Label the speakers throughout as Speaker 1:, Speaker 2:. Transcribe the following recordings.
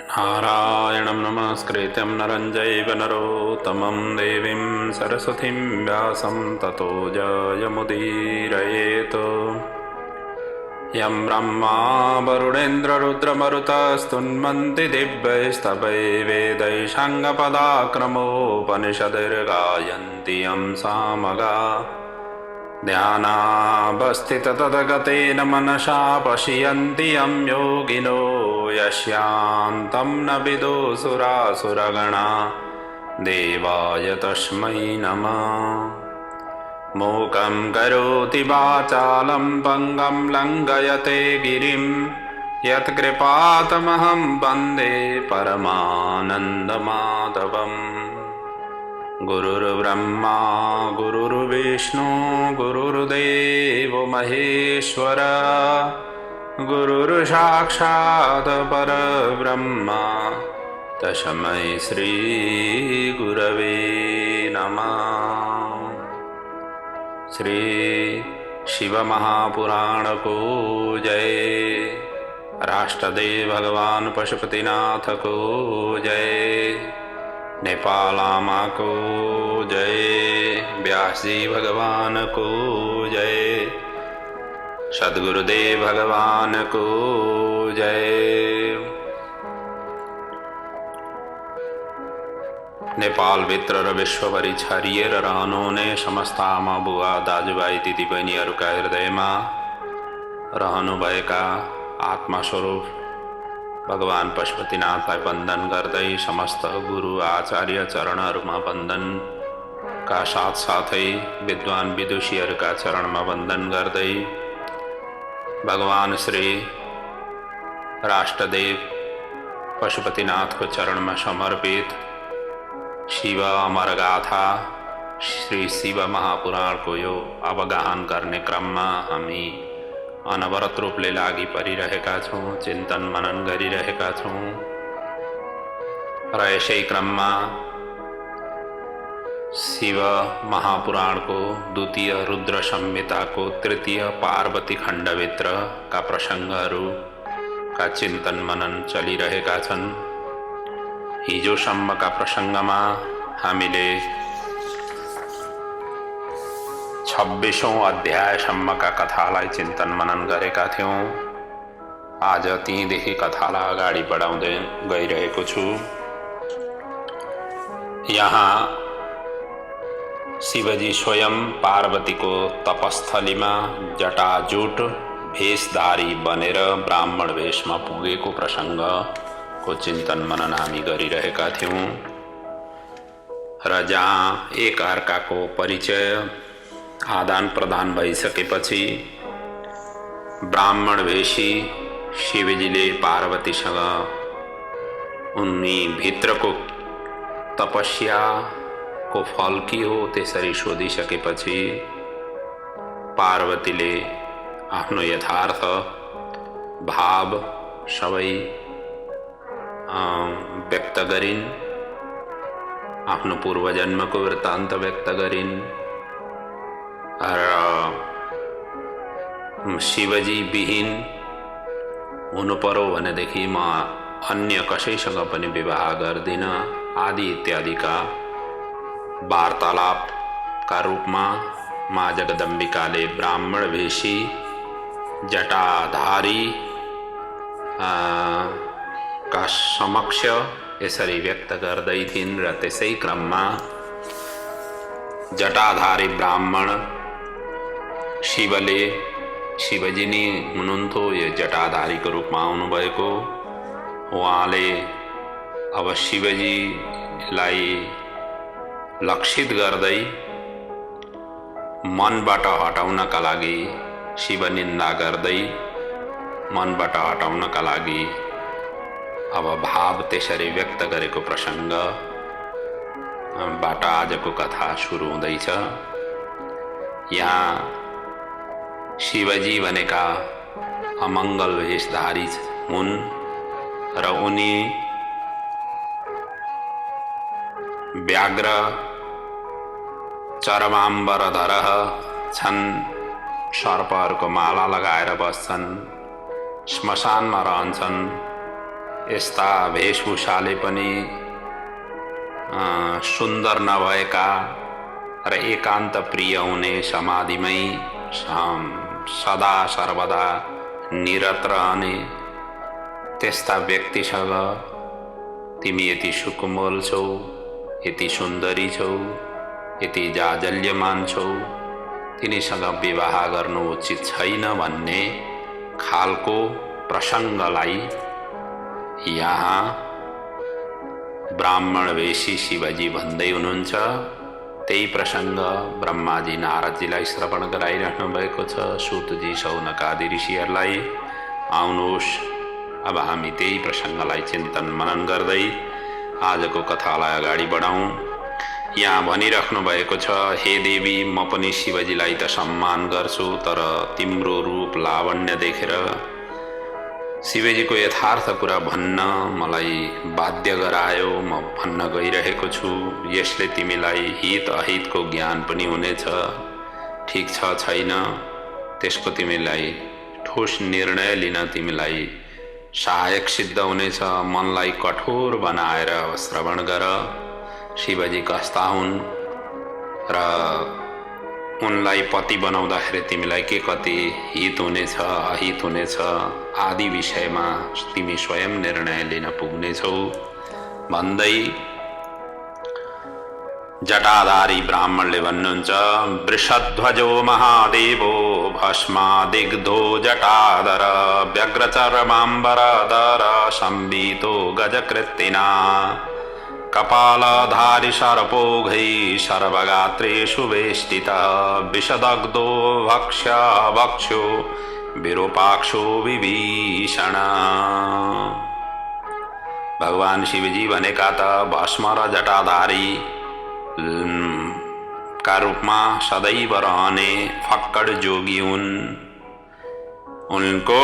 Speaker 1: नारायणं नमस्कृत्यं नरं चैव नरोत्तमं देवीं सरस्वतीं व्यासं ततो जयमुदीरयेत्। यं ब्रह्मा वरुणेन्द्ररुद्रमरुतस्तुन्वन्ति दिव्यैस्तवैः वेदैः साङ्गपदाक्रमोपनिषद्गायन्ति यं सामगा ध्यानावस्थिततद्गतेन मनसा पश्यन्ति यं योगिनो यस्यान्तं न विदुसुरासुरगणा देवाय तस्मै नमः। मूकं करोति वाचालं पङ्गं लङ्घयते गिरिं यत्कृपातमहं वन्दे परमानन्दमाधवम्। गुरुर्ब्रह्मा गुरुर्विष्णु गुरुर्देवो महेश्वर गुरुर्साक्षात् परब्रह्म तस्मै श्रीगुरवे नमः। श्री शिव महापुराण को जय। राष्ट्रदेव भगवान पशुपतिनाथ को जय। नेपालामा को जय। व्यास जी भगवान को जय। सद्गुरुदेव भगवान को जय। नेपाल भित्र र विश्वभरि छरिएर रहनुहुने समस्त आमा बुवा दाजुभाइ दिदीबहिनीहरूका हृदयमा रहनुभएका आत्मास्वरूप भगवान पशुपतिनाथलाई वन्दन गर्दै समस्त गुरु आचार्य चरणहरूमा वन्दनका साथसाथै विद्वान विदुषीहरूका चरणमा वन्दन गर्दै भगवान श्री राष्ट्रदेव पशुपतिनाथको चरणमा समर्पित शिव अमरगाथा श्री शिव महापुराणको यो अवगाहन गर्ने क्रममा हामी अनवरत रूपले लागि परिरहेका छौँ, चिन्तन मनन गरिरहेका छौँ र यसै क्रममा शिव महापुराणको द्वितीय रुद्र संहिताको तृतीय पार्वती खण्डभित्रका प्रसङ्गहरूका चिन्तन मनन चलिरहेका छन्। हिजोसम्मका प्रसङ्गमा हामीले 26औं अध्यायसम्मका कथालाई चिन्तन मनन गरेका थियौँ। आज तीदेखि कथालाई अगाडि बढाउँदै गइरहेको छु। यहाँ शिवजी स्वयं पार्वतीको तपस्थलीमा जटाजुट भेषधारी बनेर ब्राह्मण भेषमा पुगेको प्रसङ्गको चिन्तन मनन हामी गरिरहेका थियौँ र जहाँ एक अर्काको परिचय आदान प्रदान भइसकेपछि ब्राह्मण भेषी शिवजीले पार्वतीसँग उनी भित्रको तपस्याको फल के हो त्यसरी सोधिसकेपछि पार्वतीले आफ्नो यथार्थ भाव सबै व्यक्त गरिन्। आफ्नो पूर्वजन्मको वृत्तान्त व्यक्त गरिन् र शिवजी विहीन हुनु पर्यो भनेदेखि म अन्य कसैसँग पनि विवाह गर्दिन आदि इत्यादिका वार्तालापका रूपमा माँ जगदम्बिकाले ब्राह्मण भेषी जटाधारी का समक्ष यसरी व्यक्त गर्दै थिइन् र त्यसै क्रममा जटाधारी ब्राह्मण शिवजी नै हुनुहुन्थ्यो यो जटाधारीको रूपमा आउनुभएको। उहाँले अब शिवजीलाई लक्षित गर्दै मनबाट हटाउनका लागि शिव निन्दा गर्दै मनबाट हटाउनका लागि अब भाव त्यसरी व्यक्त गरेको प्रसङ्गबाट आजको कथा सुरु हुँदैछ। यहाँ शिवजी भनेका अमङ्गल भेषधारी हुन् र उनी व्याघ्र चरमाम्बरधरः छन्। सर्पहरूको माला लगाएर बस्छन्, श्मशानमा रहन्छन् यस्ता वेशभूषाले पनि सुन्दर नभएका र एकान्त प्रिय हुने समाधिमै सदा सर्वदा निरत रहने त्यस्ता व्यक्तिसँग तिमी यति सुकोमल छौ, यति सुन्दरी छौ, यति जाजल्यमान छौ, तिनीसँग विवाह गर्नु उचित छैन भन्ने खालको प्रसङ्गलाई यहाँ ब्राह्मण वेशी शिवजी भन्दै हुनुहुन्छ। त्यही प्रसङ्ग ब्रह्माजी नारदजीलाई श्रवण गराइरहनु भएको छ, सूतजी शौनकादि ऋषिहरूलाई। आउनुहोस् अब हामी त्यही प्रसङ्गलाई चिन्तन मनन गर्दै आजको कथालाई अगाडि बढाउँ। यहाँ भनिराख्नु भएको छ, हे देवी, म पनि शिवजीलाई त सम्मान गर्छु, तर तिम्रो रूप लावण्य देखेर शिवजीको यथार्थ कुरा भन्न मलाई बाध्य गरायो। म भन्न गइरहेको छु, यसले तिमीलाई हित अहितको ज्ञान पनि हुनेछ, ठिक छ छैन त्यसको तिमीलाई ठोस निर्णय लिन तिमीलाई सहायक सिद्ध हुनेछ। मनलाई कठोर बनाएर श्रवण गर, शिवजी कस्ता हुन् र उनलाई पति बनाउँदाखेरि तिमीलाई के कति हित हुनेछ अहित हुनेछ आदि विषयमा तिमी स्वयं निर्णय लिन पुग्नेछौ भन्दै जटाधारी ब्राह्मणले भन्नुहुन्छ, वृषध्वजो महादेवो भस्मादिग्धो जटाधर व्यग्रचर्माम्बरधर संवीतो गजकृत्तिना कपालधारी सर्पोघै सर्वगात्रेषु वेष्टितः विषदग्धो भक्ष्यो विरूपाक्षो विभीषण। भगवान शिवजी भनेका त भस्म र जटाधारी का रूपमा सदैव रहने फक्कड जोगी हुन्। उनको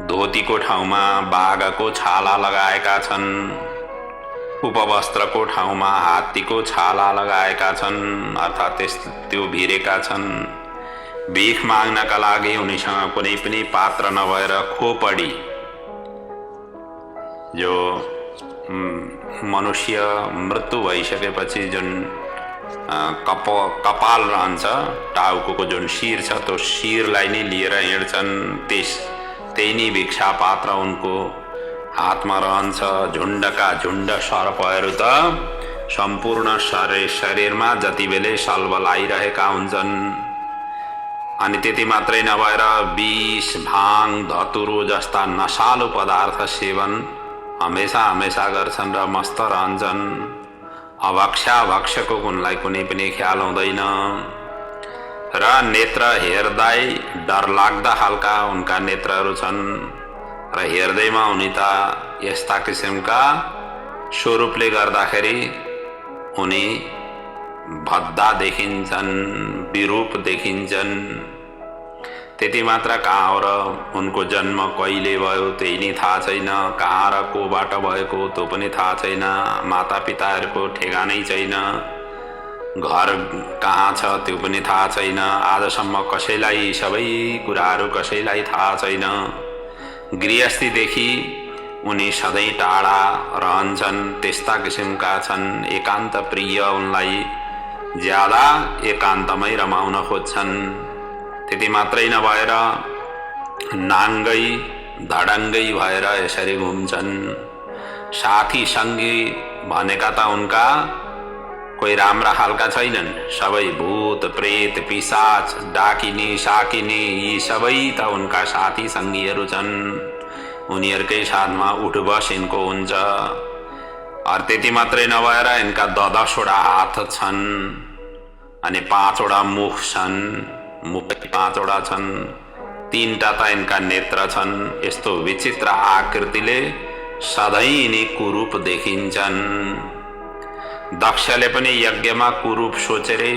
Speaker 1: धोतीको ठाउँमा बाघको छाला लगाएका छन्, उपवस्त्रको ठाउँमा हात्तीको छाला लगाएका छन्, अर्थात् त्यो भिरेका छन्। भीख माग्नका लागि उनीसँग कुनै पनि पात्र नभएर खोपडी, जो मनुष्य मृत्यु भइसकेपछि जुन कपाल रहन्छ, टाउको जुन शिर छ, त्यो शिरलाई नै लिएर हिँड्छन्। त्यही नै भिक्षा पात्र उनको हातमा रहन्छ। झुण्डका झुण्ड सर्पहरू त सम्पूर्ण शरीरमा जति बेलै सल्बलाइरहेका हुन्छन्। अनि त्यति मात्रै नभएर विष, भाङ, धतुरो जस्ता नशालु पदार्थ सेवन हमेसा गर्छन् र मस्त रहन्छन्। भक्ष्यको उनलाई कुनै पनि ख्याल हुँदैन र नेत्र हेर्दै डरलाग्दा खालका उनका नेत्रहरू छन् र हेर्दैमा उनी त यस्ता किसिमका स्वरूपले गर्दाखेरि उनी भद्दा देखिन्छन्, विरूप देखिन्छन्। त्यति मात्र कहाँ हो र उनको जन्म कहिले भयो त्यही नै थाहा छैन, कहाँ र कोबाट भएको त्यो पनि थाहा छैन, माता पिताहरूको ठेगानै छैन, घर कहाँ छ त्यो पनि थाहा छैन। आजसम्म कसैलाई सबै कुराहरू कसैलाई थाहा छैन। गृहस्थीदेखि उनी सधैँ टाढा रहन्छन्, त्यस्ता किसिमका छन्। एकान्त प्रिय, उनलाई ज्यादा एकान्तमै रमाउन खोज्छन्। त्यति मात्रै नभएर नाङ्गै धडङ्गै भएर यसरी घुम्छन्। साथी सङ्गी भनेका त उनका कोही राम्रा खालका छैनन्। सबै भूत प्रेत पिशाच डाकिनी साकिनी यी सबै त उनका साथी सङ्गीहरू छन्। उनीहरूकै साथमा उठबस यिनको हुन्छ। त्यति मात्रै नभएर यिनका 10वटा हात छन् अनि 5वटा मुख छन्। मुख 5वटा छन्, 3टा त यिनका नेत्र छन्। यस्तो विचित्र आकृतिले सधैँ यिनी कुरूप देखिन्छन्। दक्षले पनि यज्ञमा कुरूप सोचेरै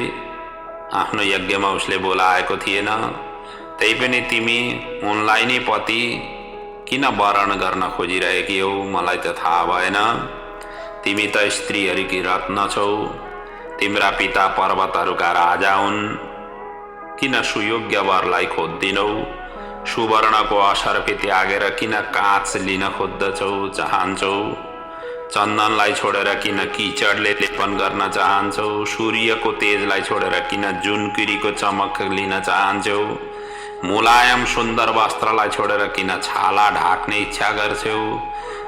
Speaker 1: आफ्नो यज्ञमा उसले बोलाएको थिएन। त्यही पनि तिमी उनलाई नै पति किन वरण गर्न खोजिरहेकी हौ, मलाई त थाहा भएन। तिमी त स्त्रीहरूकी रत्न छौ, तिम्रा पिता पर्वतहरूका राजा हुन्, किन सुयोग्य वरलाई खोज्दिनौ? सुवर्णको असर्फी त्यागेर किन काँच लिन खोज्दछौ चाहन्छौ? चन्दनलाई छोडेर किन किचडले लेपन गर्न चाहन्छौ? सूर्यको तेजलाई छोडेर किन जुनकिरीको चमक लिन चाहन्छौ? मुलायम सुन्दर वस्त्रलाई छोडेर किन छाला ढाक्ने इच्छा गर्छौ?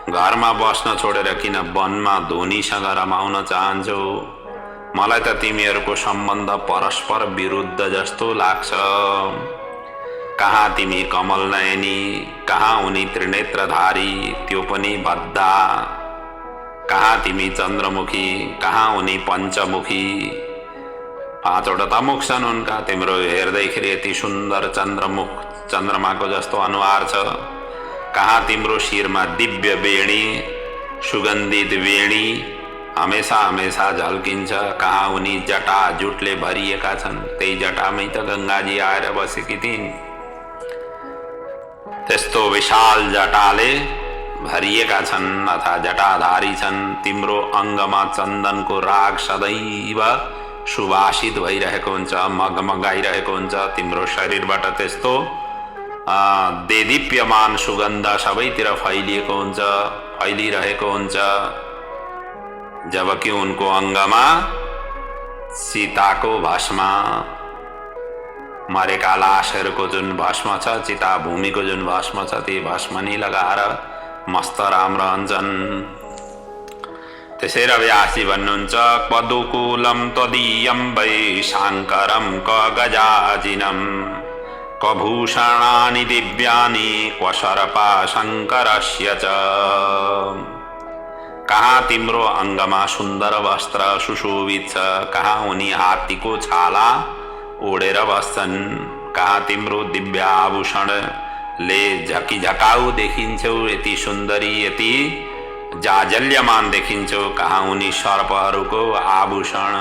Speaker 1: घरमा बस्न छोडेर किन वनमा धोनीसँग रमाउन चाहन्छौ? मलाई त तिमीहरूको सम्बन्ध परस्पर विरुद्ध जस्तो लाग्छ। कहाँ तिमी कमल नयनी, कहाँ उनी त्रिनेत्रधारी त्यो पनि बद्धा? कहाँ तिमी चन्द्रमुखी, कहाँ उनी पञ्चमुखी? 5वटा त मुख छन् उनका, तिम्रो हेर्दैखेरि यति सुन्दर चन्द्रमाको जस्तो अनुहार छ। कहाँ तिम्रो शिरमा दिव्य वेणी, सुगन्धित वेणी हमेसा हमेसा झल्किन्छ? कहाँ उनी जटा जुटले भरिएका छन्? त्यही जटामै त गङ्गाजी आएर बसेकी थिइन्। त्यस्तो विशाल जटाले भरिएका छन् अथवा जटाधारी छन्। तिम्रो अङ्गमा चन्दनको राग सदैव सुवासित भइरहेको हुन्छ, मगमगाइरहेको हुन्छ। तिम्रो शरीरबाट त्यस्तो देदीप्यमान सुगन्ध सबैतिर फैलिरहेको हुन्छ। जबकि उनको अङ्गमा सीताको भस्म, मरेका लासहरूको जुन भस्म छ, चिता भूमिको जुन भस्म छ, ती भस्म नि लगाएर मस्त राम रहन्छन्। त्यसै र व्यासजी भन्नुहुन्छ पदुकूलं त्वदीयं वै शाङ्करं क गजाजिनं क भूषणानि दिव्यानि क्व सर्पा शङ्करस्य च। कहाँ तिम्रो अङ्गमा सुन्दर वस्त्र सुशोभित छ? कहाँ उनी हात्तीको छाला ओढेर बस्छन्? कहाँ तिम्रो दिव्य आभूषणले झकिझकाउ देखिन्छौ, यति सुन्दरी, यति जाजल्यमान देखिन्छौ? कहाँ उनी सर्पहरूको आभूषण?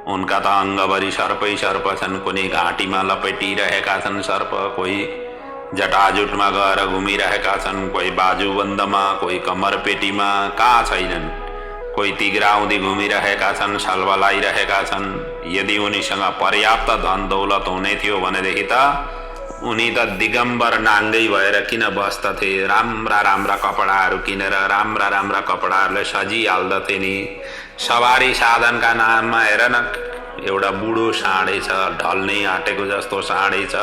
Speaker 1: उनका त अङ्गभरि सर्पै सर्प छन्। कुनै घाँटीमा लपेटिरहेका छन् सर्प, कोही जटाजुटमा गएर घुमिरहेका छन्, कोही बाजुबन्दमा, कोही कमरपेटीमा, कहाँ छैनन्? कोही तिग्राउँदी घुमिरहेका छन्, सल्बलाइरहेका छन्। यदि उनीसँग पर्याप्त धन दौलत हुने थियो भनेदेखि त उनी त दिगम्बर नाङ्गै भएर किन बस्दथे? राम्रा राम्रा कपडाहरू किनेर राम्रा राम्रा कपडाहरूले सजिहाल्दथे नि। सवारी साधनका नाममा हेर न, एउटा बुढो साँडे छ, ढल्नै आँटेको जस्तो साँडे छ।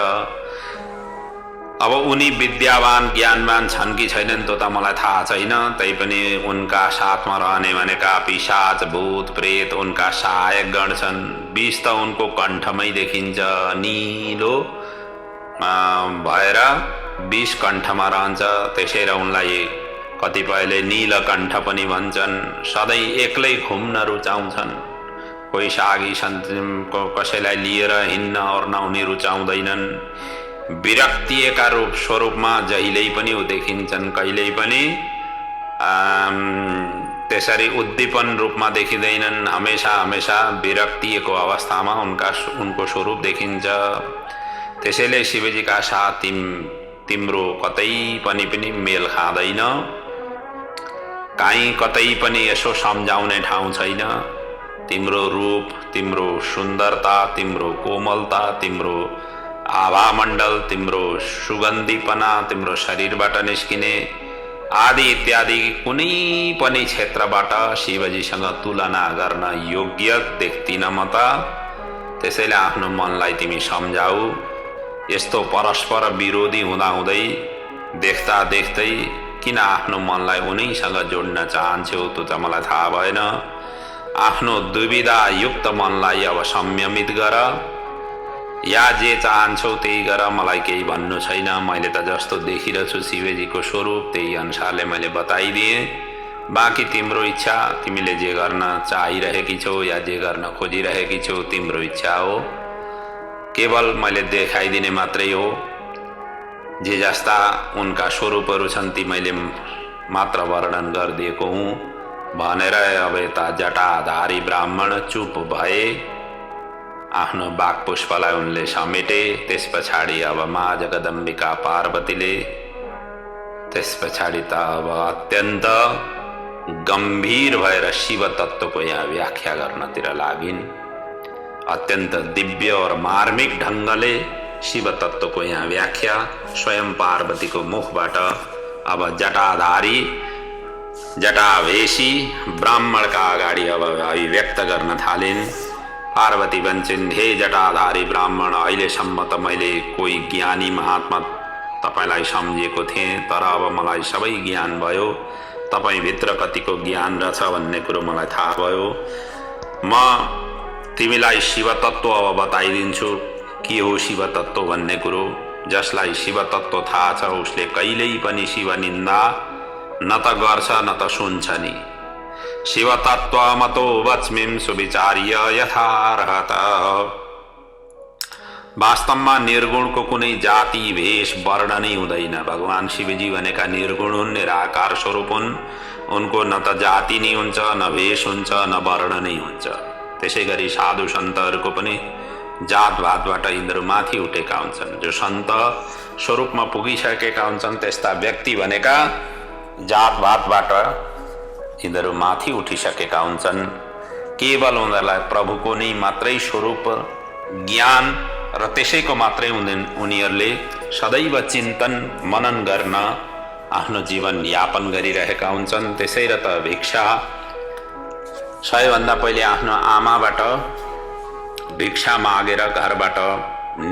Speaker 1: अब उनी विद्यावान ज्ञानवान छन् कि छैनन् त्यो त मलाई थाहा छैन। तैपनि उनका साथमा रहने भनेका पिशाच भूत प्रेत उनका सहायक गण छन्। विष त उनको कण्ठमै देखिन्छ, नीलो भएर विष कण्ठमा रहन्छ। त्यसै र उनलाई कतिपयले नीलकण्ठ पनि भन्छन्। सधैँ एक्लै घुम्न रुचाउँछन्। कोही सागी सन्तानको कसैलाई लिएर हिँड्न ओर्न उनी रुचाउँदैनन्। विरक्तिका स्वरूपमा जहिल्यै पनि देखिन्छन्, कहिल्यै पनि त्यसरी उद्दीपन रूपमा देखिँदैनन्। हमेसा हमेसा विरक्तिको अवस्थामा उनको स्वरूप देखिन्छ। त्यसैले शिवजीका साथ तिम्रो कतै पनि मेल खाँदैन। काहीँ कतै पनि यसो सम्झाउने ठाउँ छैन। तिम्रो रूप, तिम्रो सुन्दरता, तिम्रो कोमलता, तिम्रो आभामण्डल, तिम्रो सुगन्धीपना, तिम्रो शरीरबाट निस्किने आदि इत्यादि कुनै पनि क्षेत्रबाट शिवजीसँग तुलना गर्न योग्य देख्दिन म त। त्यसैले आफ्नो मनलाई तिमी सम्झाऊ। यस्तो परस्पर विरोधी हुँदाहुँदै देख्दा देख्दै किन आफ्नो मनलाई उनैसँग जोड्न चाहन्छौ त्यो त मलाई थाहा भएन। आफ्नो दुविधा युक्त मनलाई अब संयमित गर, या जे चाहन्छौ त्यही गर, मलाई केही भन्नु छैन। मैले त जस्तो देखिरहेछु शिवजीको स्वरूप त्यही अनुसारले मैले बताइदिएँ। बाँकी तिम्रो इच्छा, तिमीले जे गर्न चाहिरहेकी छौ या जे गर्न खोजिरहेकी छौ तिम्रो इच्छा हो। केवल मैले देखाइदिने मात्रै हो। जे जस्ता उनका स्वरूपहरू छन् ती मैले मात्र वर्णन गरिदिएको हुँ भनेर अब यता जटाधारी ब्राह्मण चुप भए। आफ्नो बाघपुष्पलाई उनले समेटे। त्यस पछाडि अब माँ जगदम्बिका पार्वतीले त्यस पछाडि त अब अत्यन्त गम्भीर भएर शिव तत्त्वको यहाँ व्याख्या गर्नतिर लागिन्। अत्यन्त दिव्य और मार्मिक ढङ्गले शिव तत्त्वको यहाँ व्याख्या स्वयं पार्वतीको मुखबाट अब जटाधारी जटावेशी ब्राह्मणका अगाडि अब अभिव्यक्त गर्न थालिन्। पार्वती भन्छन्, हे जटाधारी ब्राह्मण, अहिलेसम्म त मैले कोही ज्ञानी महात्मा तपाईलाई सम्झिएको थिएँ, तर अब मलाई सबै ज्ञान भयो। तपाईभित्र कतिको ज्ञान रहेछ भन्ने कुरो मलाई थाहा भयो। म तिमीलाई शिव तत्त्व अब बताइदिन्छु, के हो शिव तत्त्व भन्ने कुरो। जसलाई शिव तत्त्व थाहा छ उसले कहिल्यै पनि शिव निन्दा न त गर्छ न त सुन्छ नि। शिव तत्त्वमतो वच्मिं सुविचार्य यथार्हत। वास्तवमा निर्गुणको कुनै जाति भेष वर्ण नै हुँदैन। भगवान शिवजी भनेका निर्गुण हुन्, निराकार स्वरूप हुन्। उनको न त जाति नै हुन्छ, न भेष हुन्छ, न वर्ण नै हुन्छ। त्यसै गरी साधु सन्तहरूको पनि जातभातबाट यिनीहरू माथि उठेका हुन्छन्। जो सन्त स्वरूपमा पुगिसकेका हुन्छन् त्यस्ता व्यक्ति भनेका जातभातबाट यिनीहरू माथि उठिसकेका हुन्छन्। केवल उनीहरूलाई प्रभुको नै मात्रै स्वरूप ज्ञान र त्यसैको मात्रै उनीहरूले सदैव चिन्तन मनन गर्न आफ्नो जीवन यापन गरिरहेका हुन्छन्। त्यसै र त भिक्षा सबैभन्दा पहिले आफ्नो आमाबाट भिक्षा मागेर घरबाट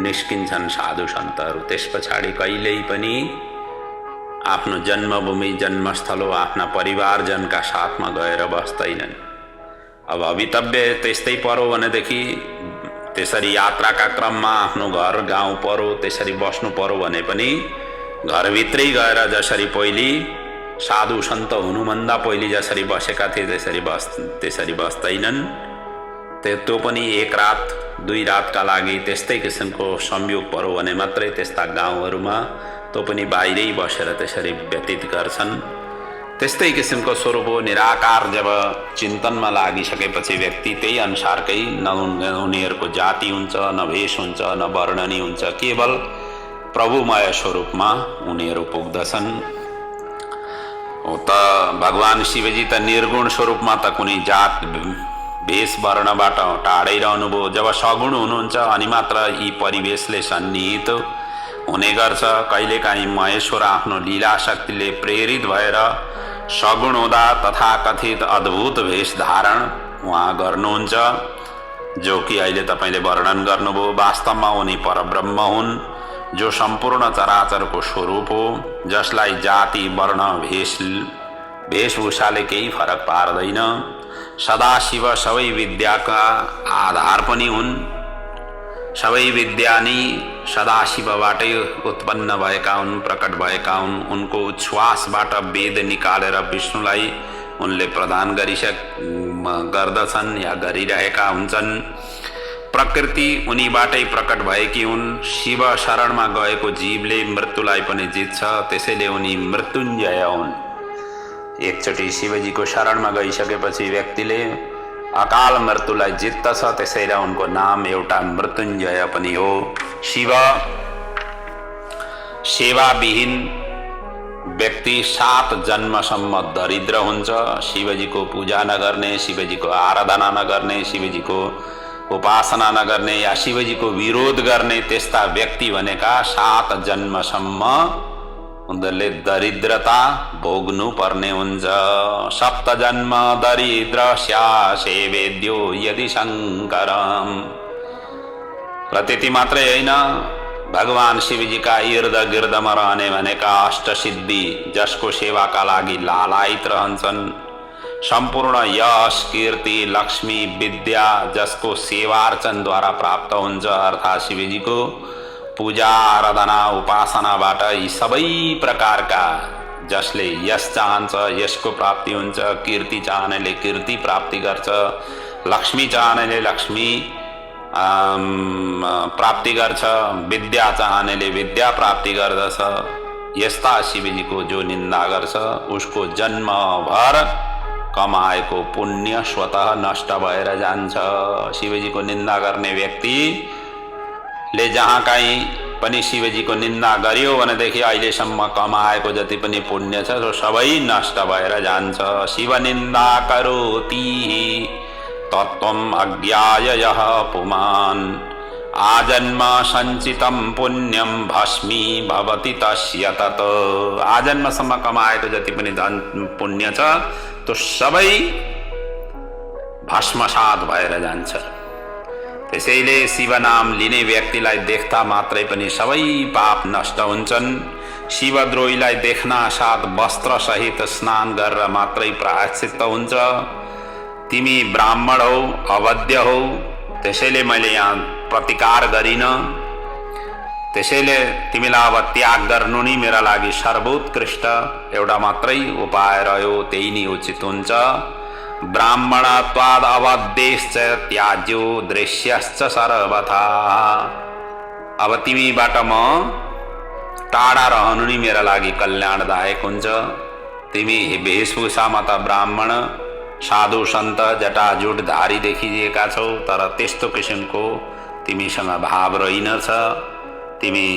Speaker 1: निस्किन्छन् साधु सन्तहरू। त्यस पछाडि कहिल्यै पनि आफ्नो जन्मभूमि जन्मस्थल हो आफ्ना परिवारजनका साथमा गएर बस्दैनन्। अब भवितव्य त्यस्तै पर्यो भनेदेखि त्यसरी यात्राका क्रममा आफ्नो घर गाउँ पर्यो त्यसरी बस्नु पर्यो भने पनि घरभित्रै गएर जसरी पहिले साधु सन्त हुनुभन्दा पहिले जसरी बसेका थिए त्यसरी बस्दैनन्। त्यो पनि एक रात दुई रातका लागि त्यस्तै किसिमको संयोग पर्यो भने मात्रै त्यस्ता गाउँहरूमा त्यो पनि बाहिरै बसेर त्यसरी व्यतीत गर्छन्। त्यस्तै किसिमको स्वरूप हो। निराकार जब चिन्तनमा लागिसकेपछि व्यक्ति त्यही अनुसारकै न उनीहरूको जाति हुन्छ, न भेष हुन्छ, न वर्ण नै हुन्छ। केवल प्रभुमय स्वरूपमा उनीहरू पुग्दछन्। त भगवान शिवजी त निर्गुण स्वरूपमा त कुनै जात भेष वर्णबाट टाढै रहनुभयो। जब सगुण हुनुहुन्छ अनि मात्र यी परिवेशले सन्निहित हुने गर्छ। कहिलेकाहीँ महेश्वर आफ्नो लीला शक्तिले प्रेरित भएर सगुण हुँदा तथाकथित अद्भुत वेश धारण उहाँ गर्नुहुन्छ, जो कि अहिले तपाईँले वर्णन गर्नुभयो। वास्तवमा उनी परब्रह्म हुन्, जो सम्पूर्ण चराचरको स्वरूप हो, जसलाई जाति वर्ण वेशभूषाले केही फरक पार्दैन। सदाशिव सबै विद्याका आधार पनि हुन्। सबै विद्या नै सदाशिवबाटै उत्पन्न भएका हुन्, प्रकट भएका हुन्। उनको उच्छ्वासबाट वेद निकालेर विष्णुलाई उनले प्रदान गर्दछन् या गरिरहेका हुन्छन्। प्रकृति उनीबाटै प्रकट भएकी हुन्। शिव शरणमा गएको जीवले मृत्युलाई पनि जित्छ, त्यसैले उनी मृत्युञ्जय हुन्। एकचोटि शिवजीको शरणमा गइसकेपछि व्यक्तिले अकाल मृत्युलाई जित्दछ, त्यसैले उनको नाम एउटा मृत्युञ्जय पनि हो। शिव सेवाविहीन व्यक्ति 7 जन्मसम्म दरिद्र हुन्छ। शिवजीको पूजा नगर्ने, शिवजीको आराधना नगर्ने, शिवजीको उपासना नगर्ने या शिवजीको विरोध गर्ने त्यस्ता व्यक्ति भनेका 7 जन्मसम्म उनीहरूले दरिद्रता भोग्नु पर्ने हुन्छ। 7 जन्म दरिद्रस्या सेवेद्यो यदि शङ्करम्। र त्यति मात्रै होइन, भगवान शिवजीका इर्द गिर्दमा रहने भनेका अष्टसिद्धि जसको सेवाका लागि लालायित रहन्छन्। सम्पूर्ण यश कीर्ति लक्ष्मी विद्या जसको सेवार्चनद्वारा प्राप्त हुन्छ, अर्थात् शिवजीको पूजा आराधना उपासनाबाट यी सबै प्रकारका जसले यश चाहन्छ यसको प्राप्ति हुन्छ। कीर्ति चाहनेले कीर्ति प्राप्ति गर्छ, लक्ष्मी चाहनेले लक्ष्मी प्राप्ति गर्छ, विद्या चाहनेले विद्या प्राप्ति गर्दछ। यस्ता शिवजीको जो निन्दा गर्छ उसको जन्मभर कमाएको पुण्य स्वतः नष्ट भएर जान्छ। शिवजीको निन्दा गर्ने व्यक्तिले जहाँ कहीँ पनि शिवजीको निन्दा गर्यो भनेदेखि अहिलेसम्म कमाएको जति पनि पुण्य छ त्यो सबै नष्ट भएर जान्छ। शिव निन्दा करोति तत्त्वम् अज्ञाय यः पुमान्। आजन्म सञ्चितं पुण्यम भस्मी भवति तस्य तत। आजन्मसम्म कमाएको जति पनि धन पुण्य छ त्यो सबै भस्मसात भएर जान्छ। त्यसैले शिव नाम लिने व्यक्तिलाई देख्दा मात्रै पनि सबै पाप नष्ट हुन्छन्। शिवद्रोहीलाई देख्न साथ वस्त्र सहित स्नान गरेर मात्रै प्रायश्चित्त हुन्छ। तिमी ब्राह्मण हौ, अवध्य हौ, त्यसैले मैले यहाँ प्रतिकार गरिन। त्यसैले तिमीलाई अब त्याग गर्नु नि मेरा लागि सर्वोत्कृष्ट एउटा मात्रै उपाय रह्यो, त्यही नै उचित हुन्छ। ब्राह्मणत्वाद अवध्यश्च त्याज्यो दृश्यश्च सर्वथा। अब तिमीबाट म टाढा रहनु नि मेरा लागि कल्याणदायक हुन्छ। तिमी वेशभूषामा त ब्राह्मण साधु सन्त जटाजुट धारी देखिएका छौ, तर त्यस्तो किसिमको तिमीसँग भाव रहेनछ। तिमी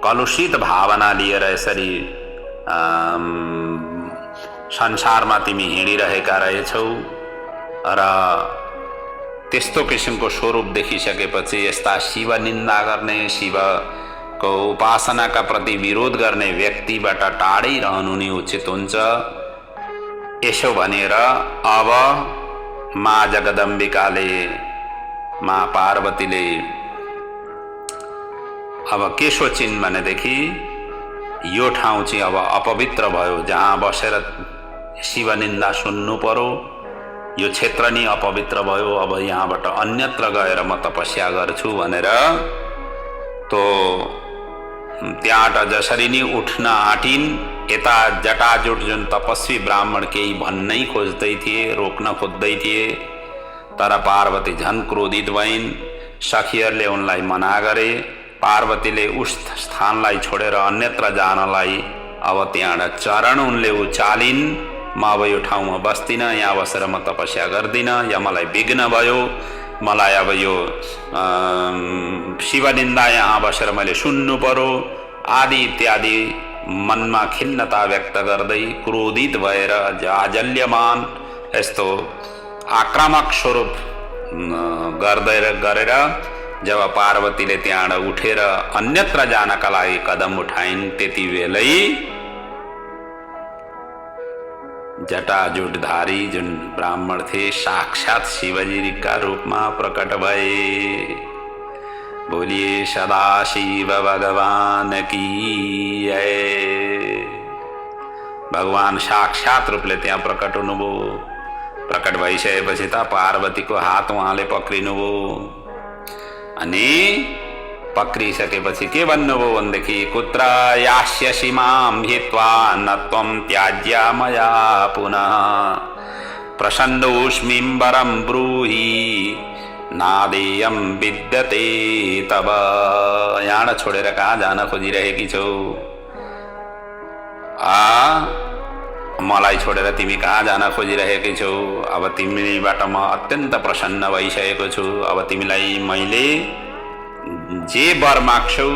Speaker 1: कलुषित भावना लिएर यसरी संसारमा तिमी हिँडिरहेका रहेछौ र त्यस्तो किसिमको स्वरूप देखिसकेपछि यस्ता शिव निन्दा गर्ने, शिवको उपासनाका प्रति विरोध गर्ने व्यक्तिबाट टाढै रहनु नै उचित हुन्छ। यसो भनेर अब माँ जगदम्बिकाले, माँ पार्वतीले अब के सोचिन् भनेदेखि यो ठाउँ चाहिँ अब अपवित्र भयो, जहाँ बसेर शिव निन्दा सुन्नु पर्यो, यो क्षेत्र नै अपवित्र भयो। अब यहाँबाट अन्यत्र गएर म तपस्या गर्छु भनेर तो त्यहाँबाट जसरी नै उठ्न आँटिन्, यता जटाजुट जुन तपस्वी ब्राह्मण केही भन्नै खोज्दै थिए, रोक्न खोज्दै थिए, तर पार्वती झन् क्रोधित भइन्। सखीहरूले उनलाई मना गरे। पार्वतीले उस स्थानलाई छोडेर अन्यत्र जानलाई अब त्यहाँबाट चरण उनले उचालिन्। म अब यो ठाउँमा बस्दिनँ, यहाँ बसेर म तपस्या गर्दिनँ, या मलाई विघ्न भयो, मलाई अब यो शिव निन्दा यहाँ बसेर मैले सुन्नु पर्यो आदि इत्यादि मनमा खिन्नता व्यक्त गर्दै क्रोधित भएर जाजल्यमान यस्तो आक्रामक स्वरूप गरेर जब पार्वतीले त्यहाँबाट उठेर अन्यत्र जानका लागि कदम उठाइन्, त्यति बेलै जटाजुटधारी जुन ब्राह्मण थिए साक्षात शिवजीका रूपमा प्रकट भए। बोलिए सदा शिव भगवान की जय। भगवान साक्षात रूपले त्यहाँ प्रकट हुनुभयो। प्रकट भइसकेपछि त पार्वतीको हात उहाँले पक्रिनुभयो अनि पक्रिसकेपछि के भन्नुभयो भनेदेखि कुत्र यास्यसि मां हित्वा न त्वं त्याज्या मया पुनः प्रसन्नोऽस्मि वरं ब्रूहि नादेयं विद्यते तब। यहाँ छोडेर कहाँ जान खोजिरहेकी छौ? मलाई छोडेर तिमी कहाँ जान खोजिरहेकी छौ? अब तिमीबाट म अत्यन्त प्रसन्न भइसकेको छु। अब तिमीलाई मैले जे वर माग्छौ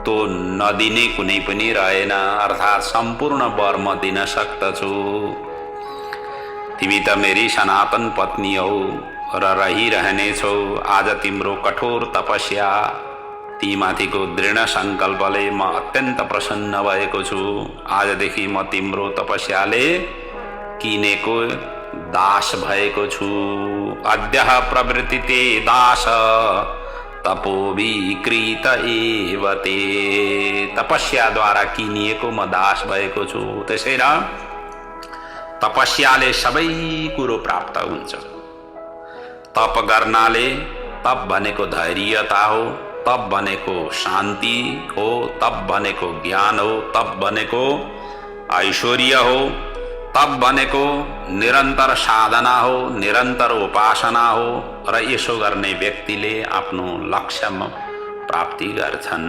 Speaker 1: तो नदिने कुनै पनि रहेन, अर्थात् सम्पूर्ण वर म दिन सक्दछु। तिमी त मेरी सनातन पत्नी हौ र रहिरहनेछौ। आज तिम्रो कठोर तपस्या ती माथिको दृढ संकल्पले म अत्यन्त प्रसन्न भएको छु। आजदेखि म तिम्रो तपस्याले किनेको दास भएको छु। अद्य प्रवृत्ति ते दास तपोविकृत एव ते। तपस्याद्वारा किनिएको म दास भएको छु। त्यसैले तपस्याले सबै कुरो प्राप्त हुन्छ। तप गर्नाले, तप भनेको धैर्यता हो, तप भनेको शान्ति हो, तप भनेको ज्ञान हो, तप भनेको ऐश्वर्य हो, तप भनेको निरन्तर साधना हो, निरन्तर उपासना हो र यसो गर्ने व्यक्तिले आफ्नो लक्ष्यमा प्राप्ति गर्छन्।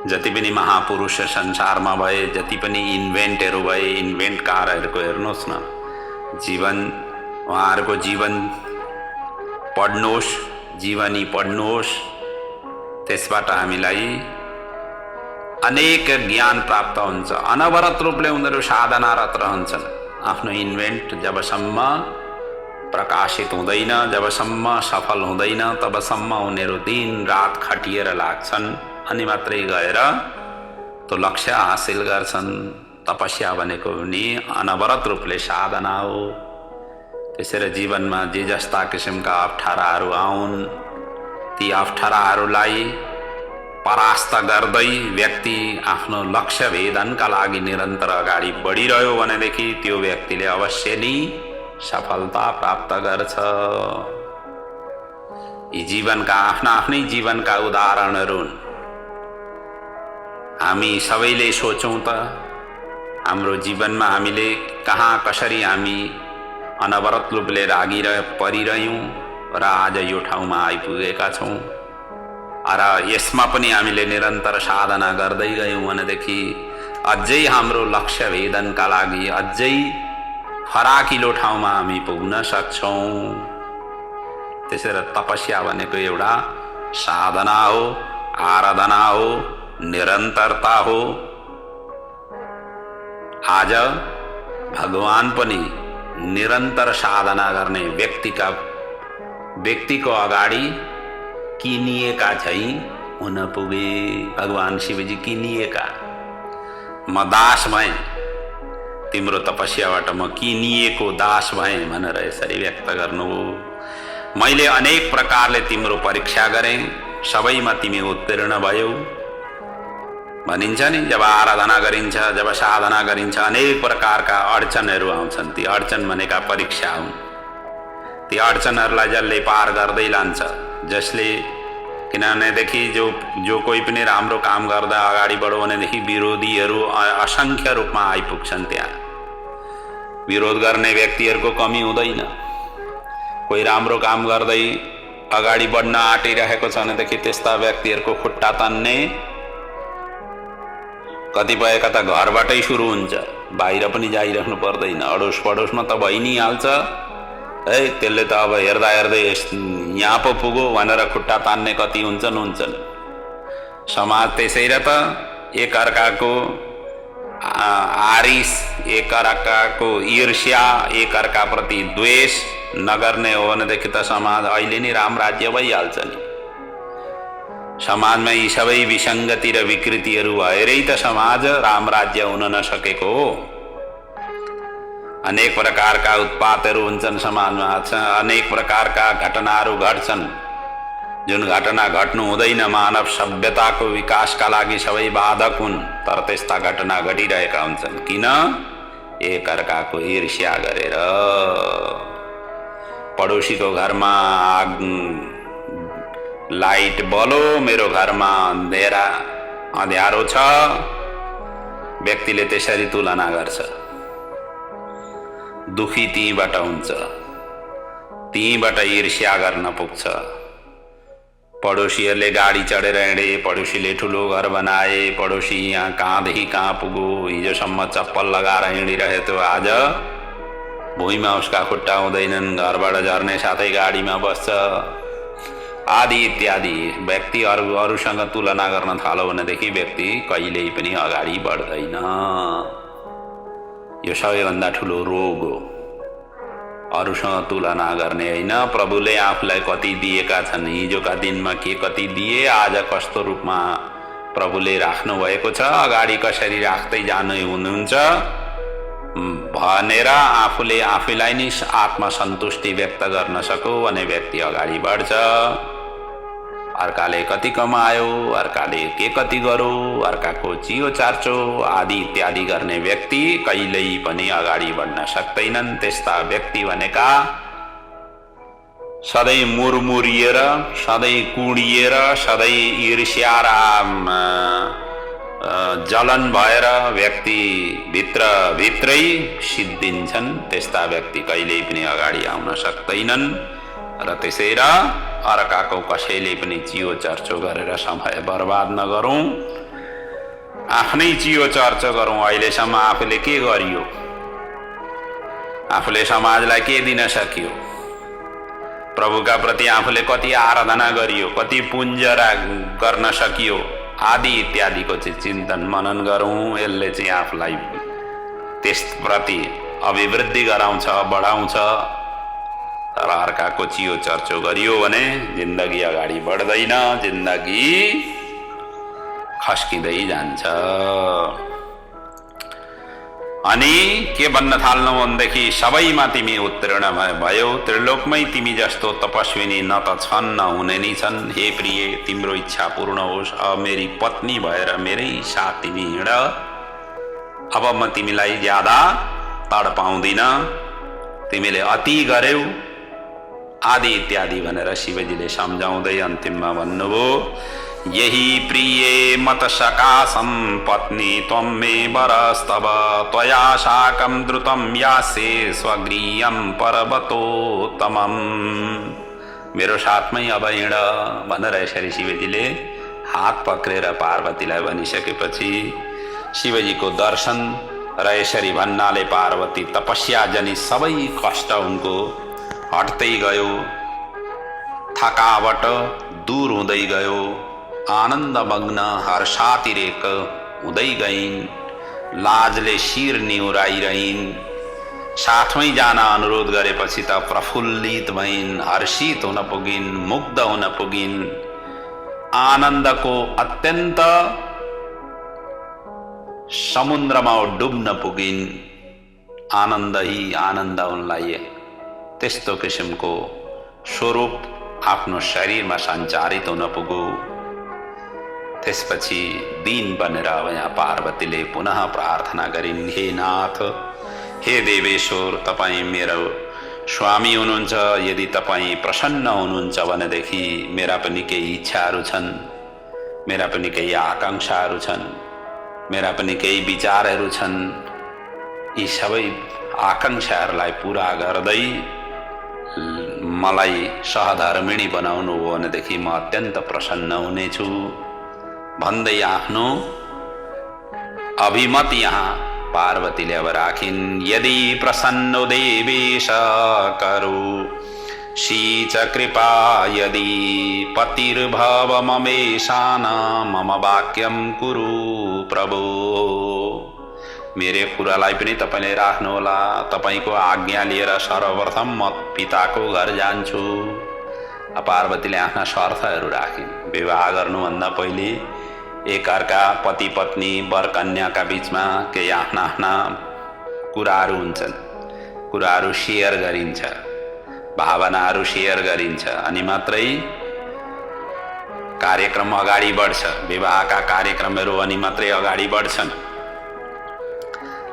Speaker 1: जति पनि महापुरुष संसारमा भए, जति पनि इन्भेन्टहरू भए, इन्भेन्टकारहरूको हेर्नुहोस् न, जीवन उहाँहरूको जीवन पढ्नुहोस्, जीवनी पढ्नुहोस्, त्यसबाट हामीलाई अनेक ज्ञान प्राप्त हुन्छ। अनवरत रूपले उनीहरू साधनारत रहन्छन्। आफ्नो इन्भेन्ट जबसम्म प्रकाशित हुँदैन, जबसम्म सफल हुँदैन तबसम्म उनीहरू दिन रात खटिएर लाग्छन् अनि मात्रै गएर त्यो लक्ष्य हासिल गर्छन्। तपस्या भनेको नि अनवरत रूपले साधना हो। त्यसैले जीवनमा जे जस्ता किसिमका अप्ठ्याराहरू आउन् ती अप्ठ्याराहरूलाई परास्त गर्दै व्यक्ति आफ्नो लक्ष्य भेदनका लागि निरन्तर अगाडि बढिरह्यो भनेदेखि त्यो व्यक्तिले अवश्य नै सफलता प्राप्त गर्छ। यी जीवनका आफ्नै जीवनका उदाहरणहरू हुन्। हामी सबैले सोचौं त हाम्रो जीवनमा हामीले कहाँ कसरी हामी अनवरत रूपले परिरह्यौं र आज यो ठाउँमा आइपुगेका छौं। र यसमा पनि हामीले निरन्तर साधना गर्दै गयौं भनेदेखि अझै हाम्रो लक्ष्य भेदनका लागि अझै फराकिलो ठाउँमा हामी पुग्न सक्छौं। त्यसैले तपस्या भनेको एउटा साधना हो, आराधना हो, निरन्तरता हो। आज भगवान पनि निरन्तर साधना गर्ने व्यक्तिको अगाडि किनिएका झैं हुन पुगे। भगवान शिवजी किनिएका, म दास भएँ, तिम्रो तपस्याबाट म किनिएको दास भएँ भनेर यसरी व्यक्त गर्नु। मैले अनेक प्रकारले तिम्रो परीक्षा गरेँ, सबैमा तिमी उत्तीर्ण भयौ भनिन्छ नि। जब आराधना गरिन्छ, जब साधना गरिन्छ, अनेक प्रकारका अडचनहरू आउँछन्। ती अडचन भनेका परीक्षा हुन्। ती अडचनहरूलाई जसले पार गर्दै लान्छ, जसले, किनभनेदेखि जो कोही पनि राम्रो काम गर्दा अगाडि बढो भनेदेखि विरोधीहरू असंख्य रूपमा आइपुग्छन्। त्यहाँ विरोध गर्ने व्यक्तिहरूको कमी हुँदैन। कोही राम्रो काम गर्दै अगाडि बढ्न आँटिरहेको छ भनेदेखि त्यस्ता व्यक्तिहरूको खुट्टा तान्ने कतिपयका त घरबाटै सुरु हुन्छ, बाहिर पनि जाइराख्नु पर्दैन, अडोस पडोसमा त भइ नै हाल्छ। त्यसले त अब हेर्दा हेर्दै यहाँ पो पुगो भनेर खुट्टा तान्ने कति हुन्छन्। समाज त्यसै र त एकअर्काको आरिस, एकअर्काको ईर्ष्या, एकअर्काप्रति द्वेष नगर्ने हो भनेदेखि त समाज अहिले नै रामराज्य भइहाल्छ नि। समाजमा यी सबै विसङ्गति र विकृतिहरू भएरै त समाज रामराज्य हुन नसकेको हो। अनेक प्रकारका उत्पातहरू हुन्छन् समाजमा, अनेक प्रकारका घटनाहरू घट्छन्। जुन घटना घट्नु हुँदैन, मानव सभ्यताको विकासका लागि सबै बाधक हुन्, तर त्यस्ता घटना घटिरहेका हुन्छन्। किन? एकअर्काको ईर्ष्या गरेर। पडोसीको घरमा लाइट बलो, मेरो घरमा अँध्यारो छ, व्यक्तिले त्यसरी तुलना गर्छ। दुखी तीबाट हुन्छ, तीबाट ईर्ष्या गर्न पुग्छ। पडोसीहरूले गाडी चढेर हिँडे, पडोसीले ठुलो घर बनाए, पडोसी यहाँ कहाँदेखि कहाँ पुगो, हिजोसम्म चप्पल लगाएर हिँडिरहेको, आज भुइँमा उसका खुट्टा हुँदैनन्, घरबाट झर्ने साथै गाडीमा बस्छ, आदि इत्यादि। व्यक्ति अरूसँग तुलना गर्न थाल्यो भनेदेखि व्यक्ति कहिल्यै पनि अगाडि बढ्दैन। यो सबैभन्दा ठुलो रोग हो। अरूसँग तुलना गर्ने होइन। प्रभुले आफूलाई कति दिएका छन्, हिजोका दिनमा के कति दिए, आज कस्तो रूपमा प्रभुले राख्नु भएको छ, अगाडि कसरी राख्दै जानु हुनुहुन्छ भनेर आफूले आफैलाई नै आत्मसन्तुष्टि व्यक्त गर्न सकौ भने व्यक्ति अगाडि बढ्छ। अर्काले कति कमायो, अर्काले के कति गर्यो, अर्काको चियो चार्चो आदि इत्यादि गर्ने व्यक्ति कहिल्यै पनि अगाडि बढ्न सक्दैनन्। त्यस्ता व्यक्ति भनेका सधैँ मुरमुरिएर, सधैँ कुडिएर, सधैँ ईर्ष्या र जलन भएर व्यक्ति भित्रै सिद्धिन्छन्। त्यस्ता व्यक्ति कहिल्यै पनि अगाडि आउन सक्दैनन्। र त्यसै र अर्काको कसैले पनि चियो चर्चो गरेर समय बर्बाद नगरौं, आफ्नै चियो चर्चो गरौं। अहिलेसम्म आफूले के गरियो, आफूले समाजलाई के दिन सकियो, प्रभुका प्रति आफूले कति आराधना गरियो, कति पुण्य गर्न सकियो आदि इत्यादिको चाहिँ चिन्तन मनन गरौं। यसले चाहिँ आफूलाई त्यसप्रति अभिवृद्धि गराउँछ, बढाउँछ। तर अर्काको चियो चर्चो गरियो भने जिन्दगी अगाडि बढ्दैन, जिन्दगी खस्किँदै जान्छ। अनि के भन्न थाल्नु भनेदेखि सबैमा तिमी उत्तीर्ण भयो, त्रिलोकमै तिमी जस्तो तपस्विनी न त छन् न हुने नै छन्। हे प्रिय, तिम्रो इच्छा पूर्ण होस्, अब मेरी पत्नी भएर मेरै साथ तिमी हिँड, अब म तिमीलाई ज्यादा तडपाउँदिन, तिमीले अति गर्यौ आदि इत्यादि भनेर शिवजीले सम्झाउँदै अन्तिममा भन्नुभयो, यही प्रिय मत सकाशं पत्नी त्वं मे वरस्तव, त्वया साकं द्रुतं यासे स्वगृहं पर्वतोत्तमम्। मेरो साथमै अब हिँड भनेर यसरी शिवजीले हात पक्रेर पार्वतीलाई भनिसकेपछि शिवजीको दर्शन र यसरी भन्नाले पार्वती तपस्या जनि सबै कष्ट उनको हट्दै गयो, थकावट दूर हुँदै गयो, आनन्दमग्न हर्षातिरेक हुँदै गइन्, लाजले शिर निहुराइरहन्। साथमै जान अनुरोध गरेपछि त प्रफुल्लित भइन्, हर्षित हुन पुगिन्, मुग्ध हुन पुगिन्, आनन्दको अत्यन्त समुद्रमा डुब्न पुगिन्। आनन्द ही आनन्द उनलाई त्यस्तो किसिमको स्वरूप आफ्नो शरीरमा सञ्चारित हुन पुग्यो। त्यसपछि दिन बनेर अब यहाँ पार्वतीले पुनः प्रार्थना गरिन्, हे नाथ, हे देवेश्वर, तपाईँ मेरो स्वामी हुनुहुन्छ, यदि तपाईँ प्रसन्न हुनुहुन्छ भनेदेखि मेरा पनि केही इच्छाहरू छन्, मेरा पनि केही आकांक्षाहरू छन्, मेरा पनि केही विचारहरू छन्। यी सबै आकांक्षाहरूलाई पूरा गर्दै मलाई सहधर्मिणी बनाउनु हो भनेदेखि म अत्यन्त प्रसन्न हुनेछु भन्दै आफ्नो अभिमत यहाँ पार्वतीले अब राखिन्। यदि प्रसन्नो देवेश करो शीच कृपा, यदि पतिर्भव ममेशान मम वाक्यम कुरु प्रभु। मेरे कुरालाई पनि तपाईले राख्नुहोला, तपाईको आज्ञा लिएर सर्वप्रथम म पिताको घर जान्छु। पार्वतीले आफ्ना शर्तहरू राखिन्। विवाह गर्नुभन्दा पहिले एकअर्का पति पत्नी वर कन्याका बीचमा केही आफ्ना आफ्ना कुराहरू हुन्छन्, कुराहरू सेयर गरिन्छ, भावनाहरू सेयर गरिन्छ, अनि मात्रै कार्यक्रम अगाडि बढ्छ। विवाहका कार्यक्रमहरू अनि मात्रै अगाडि बढ्छन्।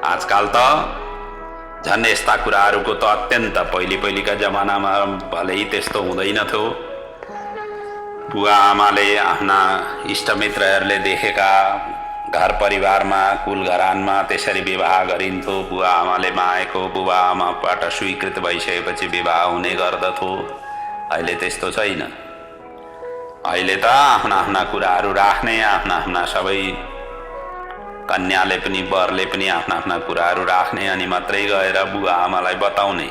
Speaker 1: आजकल त झन् यस्ता कुराहरूको त अत्यन्त पहिलेका जमानामा भलै त्यस्तो हुँदैन थियो। बुवा आमाले आफ्ना इष्टमित्रहरूले देखेका घर परिवारमा कुल घरानमा त्यसरी विवाह गरिन्थ्यो। बुवा आमाले मागेको बुवा आमाबाट स्वीकृत भइसकेपछि विवाह हुने गर्दथ्यो। अहिले त्यस्तो छैन। अहिले त आफ्ना आफ्ना कुराहरू राख्ने, आफ्ना आफ्ना सबै कन्याले पनि वरले पनि आफ्ना आफ्ना कुराहरू राख्ने, अनि मात्रै गएर बुवा आमालाई बताउने।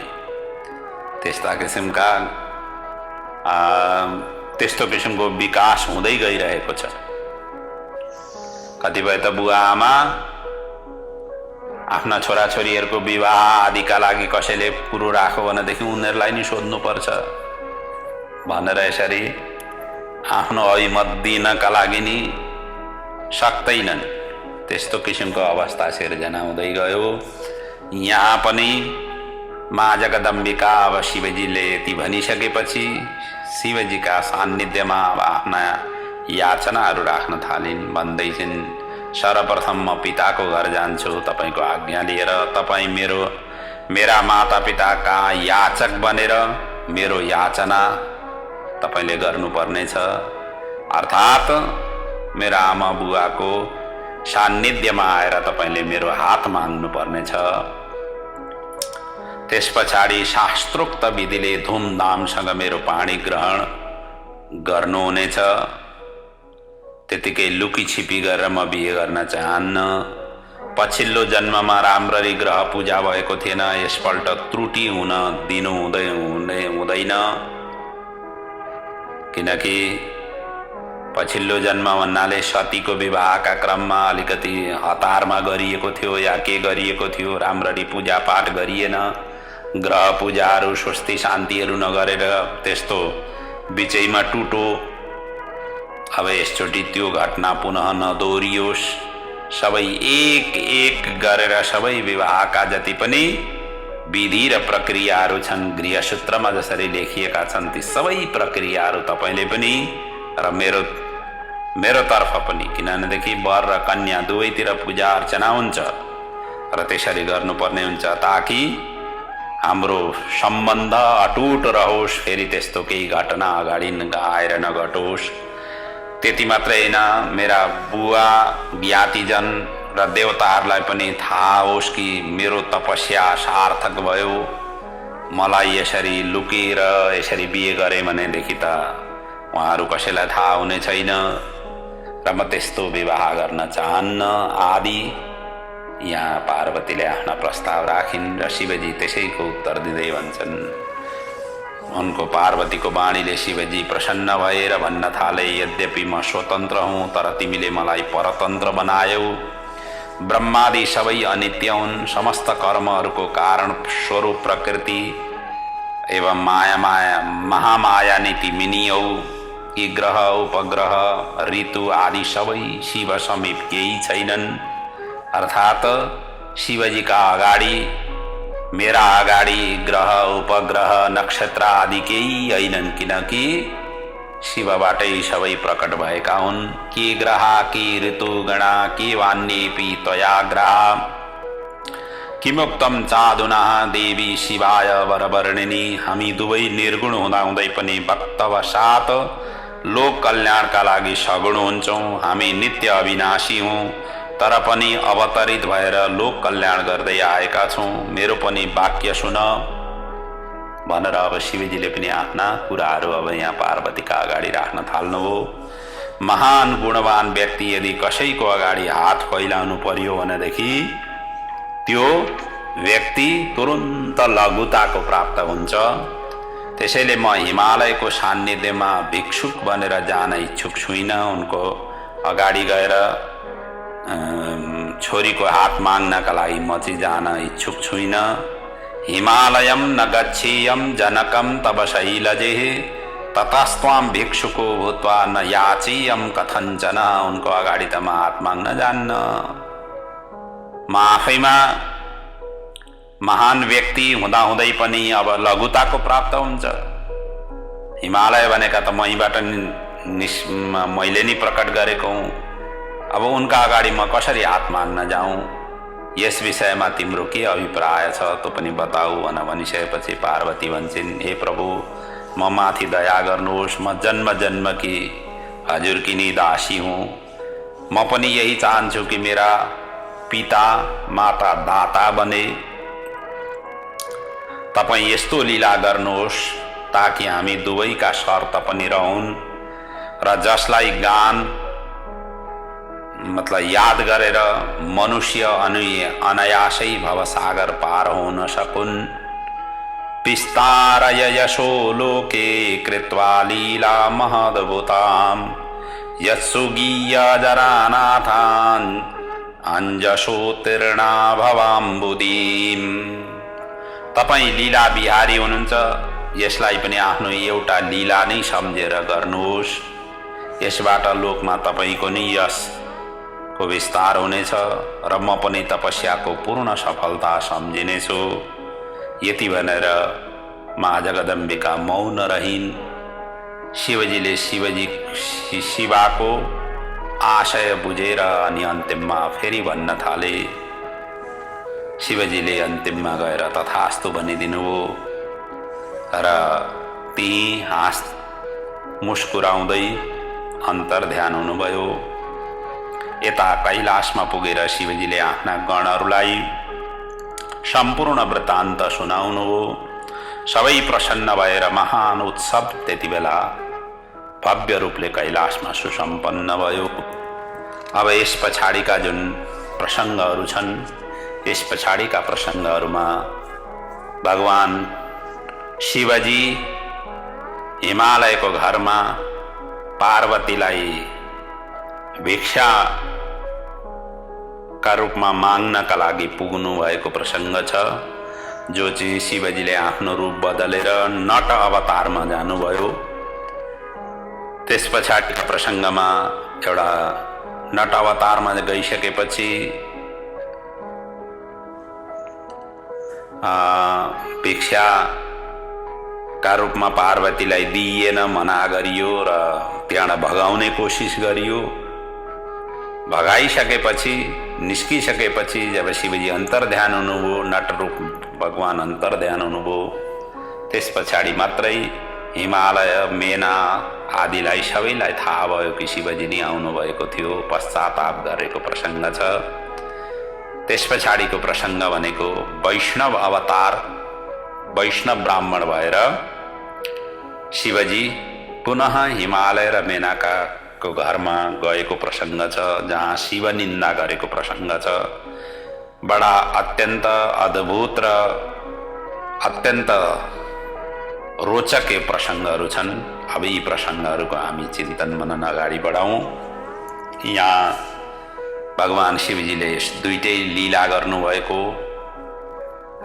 Speaker 1: त्यस्तो किसिमको विकास हुँदै गइरहेको छ। कतिपय त बुवा आमा आफ्ना छोराछोरीहरूको विवाह आदिका लागि कसैले कुरो राख्यो भनेदेखि उनीहरूलाई नि सोध्नुपर्छ भनेर यसरी आफ्नो अभिमत दिनका लागि नि सक्दैनन्। त्यस्तो किसिमको अवस्था सिर्जना हुँदै गयो। यहाँ पनि माँ जगदम्बिका अब शिवजीले यति भनिसकेपछि शिवजीका सान्निध्यमा अब आफ्ना याचनाहरू राख्न थालिन्। भन्दैछिन्, सर्वप्रथम म पिताको घर जान्छु तपाईको आज्ञा लिएर। तपाईँ मेरा माता पिताका याचक बनेर मेरो याचना तपाईले गर्नुपर्नेछ, अर्थात् मेरा आमा बुवाको सान्निध्यमा आएर तपाईले मेरो हात माग्नु पर्नेछ। त्यस पछाडि शास्त्रोक्त विधिले धुमधामसँग मेरो पाणी ग्रहण गर्नुहुनेछ। त्यतिकै लुकी छिपी गरेर म बिहे गर्न चाहन्न। पछिल्लो जन्ममा राम्ररी ग्रह पूजा भएको थिएन, यसपल्ट त्रुटि हुन दिनु हुँदैन, किनकि पछिल्लो जन्म भन्नाले सतीको विवाहका क्रममा अलिकति हतारमा गरिएको थियो या के गरिएको थियो, राम्ररी पूजापाठ गरिएन, ग्रह पूजाहरू स्वस्ति शान्तिहरू नगरेर त्यस्तो बिचैमा टुटो। अब यसचोटि त्यो घटना पुनः नदोहोरियोस्। सबै एक एक गरेर सबै विवाहका जति पनि विधि र प्रक्रियाहरू छन्, गृहसूत्रमा जसरी लेखिएका छन् ती सबै प्रक्रियाहरू तपाईँले पनि र मेरो तर्फ पनि, किनभनेदेखि वर र कन्या दुवैतिर पूजा अर्चना हुन्छ र त्यसरी गर्नुपर्ने हुन्छ ताकि हाम्रो सम्बन्ध अटुट रहोस्, फेरि त्यस्तो केही घटना अगाडि आएर नघटोस्। त्यति मात्रै होइन, मेरा बुवा ज्ञातिजन र देवताहरूलाई पनि थाहा होस् कि मेरो तपस्या सार्थक भयो। मलाई यसरी लुकेर यसरी बिहे गरेँ भनेदेखि त उहाँहरू कसैलाई थाहा हुने छैन र म त्यस्तो विवाह गर्न चाहन्न आदि यहाँ पार्वतीले आफ्ना प्रस्ताव राखिन् र शिवजी त्यसैको उत्तर दिँदै भन्छन्। उनको पार्वतीको वाणीले शिवजी प्रसन्न भएर भन्न थाले, यद्यपि म स्वतन्त्र हुँ तर तिमीले मलाई परतन्त्र बनायौ। ब्रह्मादि सबै अनित्य हुन्, समस्त कर्महरूको कारण स्वरूप प्रकृति एवं महामाया नीति मिनियौ। यी ग्रह उपग्रह ऋतु आदि सबै शिव समीप केही छैनन्। अर्थात शिवजीका अगाडि, मेरा अगाडि ग्रह उपग्रह नक्षत्र आदि केही हैनन्, किनकि शिवबाटै सबै प्रकट भएका हुन्। के ग्रहा के ऋतुगणा के वान्येपि त्वया ग्रहा किमुक्तम चादुना देवी शिवाय वरवर्णिनी। हामी दुवै निर्गुण हुँदाहुँदै पनि भक्तवशात लोक कल्याणका लागि सगुण हुन्छौँ। हामी नित्य अविनाशी हौँ तर पनि अवतरित भएर लोक कल्याण गर्दै आएका छौँ। मेरो पनि वाक्य सुन भनेर अब शिवजीले पनि आफ्ना कुराहरू अब यहाँ पार्वतीका अगाडि राख्न थाल्नुभयो। महान गुणवान व्यक्ति यदि कसैको अगाडि हात फैलाउनु पर्यो भनेदेखि त्यो व्यक्ति तुरुन्त लघुताको प्राप्त हुन्छ। त्यसैले म हिमालयको सान्निध्यमा भिक्षुक बनेर जान इच्छुक छुइनँ। उनको अगाडि गएर छोरीको हात माग्नका लागि म चाहिँ जान इच्छुक छुइनँ। हिमालयम न गच्छेयम जनकम तब शैलजेः ततस्त्वाम भिक्षुको भूत्वा न याचेयम कथञ्चन। उनको अगाडि त म हात माग्न जान्न। म आफैमा महान व्यक्ति हुँदाहुँदै पनि अब लघुताको प्राप्त हुन्छ। हिमालय भनेका त महीबाट मैले नि प्रकट गरेको हुँ। अब उनका अगाडि म कसरी हात माग्न जाऊँ? यस विषयमा तिम्रो के अभिप्राय छ तो पनि बताऊ भनिसकेपछि पार्वती भन्छन्, हे प्रभु म माथि दया गर्नुहोस्। म जन्म जन्म की हजुर की नि दासी हुँ। म पनि यही चाहन्छु कि मेरा पिता माता दाता बने। तपाईं यस्तो लीला गर्नुहोस् ताकि हामी दुवैका शर्त पनि रहन् र जसलाई गान मतलब याद गरेर मनुष्य अनायासै भवसागर पार हुन सकुन्। विस्तारय यशो लोके कृत्वा लीला महदभूताम् यत्सुगीय जरानाथान् अंजसोत्तीर्णा भवाम्बुदीम्। तपाईं लीला बिहारी हुनुहुन्छ, यसलाई पनि आफ्नो एउटा लीला नै सम्झेर गर्नुहोस्। यसबाट लोकमा तपाईंको नि यशको विस्तार हुनेछ र म पनि तपस्याको पूर्ण सफलता सम्झिनेछु। यति भनेर महाजगदम्बिका मौन रहिन्। शिवजीले शिवाको आशय बुझेर अनि अन्तिममा फेरि भन्न थाले। शिवजीले अन्तिममा गएर तथास्तु भनिदिनुभयो र ती मुस्कुराउँदै अन्तर्ध्यान हुनुभयो। यता कैलाशमा पुगेर शिवजीले आफ्ना गणहरूलाई सम्पूर्ण वृत्तान्त सुनाउनुभयो। सबै प्रसन्न भएर महान उत्सव त्यति बेला भव्य रूपले कैलाशमा सुसम्पन्न भयो। अब यस पछाडिका जुन प्रसङ्गहरू छन्, यस पछाडिका प्रसङ्गहरूमा भगवान शिवजी हिमालयको घरमा पार्वतीलाई भिक्षा का रूपमा माग्नका लागि पुग्नु भएको प्रसङ्ग छ जो चाहिँ शिवजीले आफ्नो रूप बदलेर नट अवतारमा जानुभयो। त्यस पछाडिका प्रसङ्गमा एउटा नट अवतारमा गइसकेपछि भिक्षाका रूपमा पार्वतीलाई दिइएन, मना गरियो र त्यहाँबाट भगाउने कोसिस गरियो। भगाइसकेपछि निस्किसकेपछि जब शिवजी अन्तर्ध्यान हुनुभयो, नटरूप भगवान अन्तर्ध्यान हुनुभयो, त्यस पछाडि मात्रै हिमालय, मेना आदिलाई सबैलाई थाहा भयो कि शिवजी नै आउनुभएको थियो। पश्चाताप गरेको प्रसङ्ग छ। त्यस पछाडिको प्रसङ्ग भनेको वैष्णव अवतार, वैष्णव ब्राह्मण भएर शिवजी पुनः हिमालय र मेनाकाको घरमा गएको प्रसङ्ग छ, जहाँ शिव निन्दा गरेको प्रसङ्ग छ। बडा अत्यन्त अद्भुत र अत्यन्त रोचक प्रसङ्गहरू छन्। अब यी प्रसङ्गहरूको हामी चिन्तन मनन अगाडि बढाउँ। यहाँ भगवान शिवजीले दुईटै लीला गर्नुभएको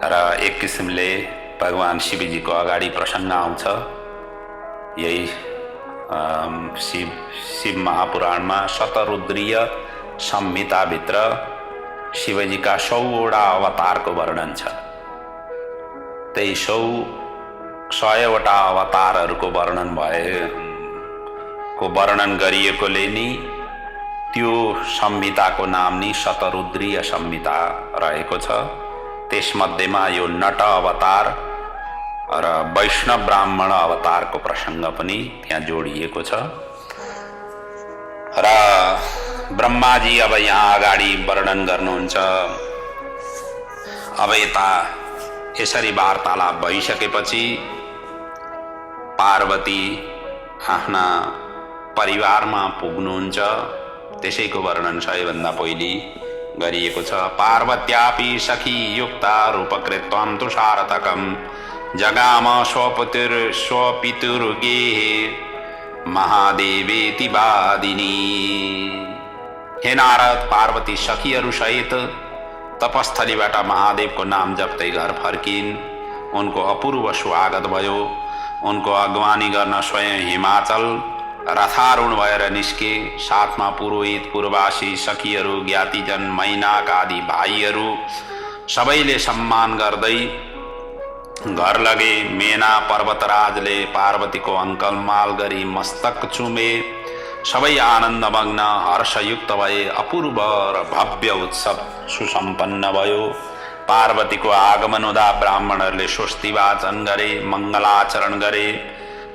Speaker 1: र एक किसिमले भगवान शिवजीको अगाडि प्रसङ्ग आउँछ। यही शिव महापुराणमा शतरुद्रीय संहिताभित्र शिवजीका 100वटा अवतारको वर्णन छ। त्यही 100वटा अवतारहरूको वर्णन गरिएकोले नि त्यो संहिताको नाम नि शतरुद्रीय संहिता रहेको छ। त्यसमध्येमा यो नट अवतार र वैष्णव ब्राह्मण अवतारको प्रसङ्ग पनि त्यहाँ जोडिएको छ। र ब्रह्माजी अब यहाँ अगाडि वर्णन गर्नुहुन्छ। अब यता यसरी वार्तालाप भइसकेपछि पार्वती आफ्ना परिवारमा पुग्नुहुन्छ। त्यसैको वर्णन सबैभन्दा पहिले गरिएको छ। पार्वत्यापि सखी युक्ता रूपकृत्वं तुषारतकं जगाम स्वपितुर्गेः महादेवेति वादिनी। हे नारद, पार्वती सखीहरू सहित तपस्थलीबाट महादेवको नाम जप्दै घर फर्किन्। उनको अपूर्व स्वागत भयो। उनको अगवानी गर्न स्वयं हिमाचल रथारूढ भएर निस्के। साथमा पुरोहित, पूर्ववासी, सखीहरू, ज्ञातिजन, मैनाक आदि भाइहरू सबैले सम्मान गर्दै घर लगे। मेना पर्वतराजले पार्वतीको अङ्कलमाल गरी मस्तक चुमे। सबै आनन्दमग्न हर्षयुक्त भए। अपूर्व र भव्य उत्सव सुसम्पन्न भयो। पार्वतीको आगमन हुँदा ब्राह्मणहरूले स्वस्ति वाचन गरे, मङ्गलाचरण गरे।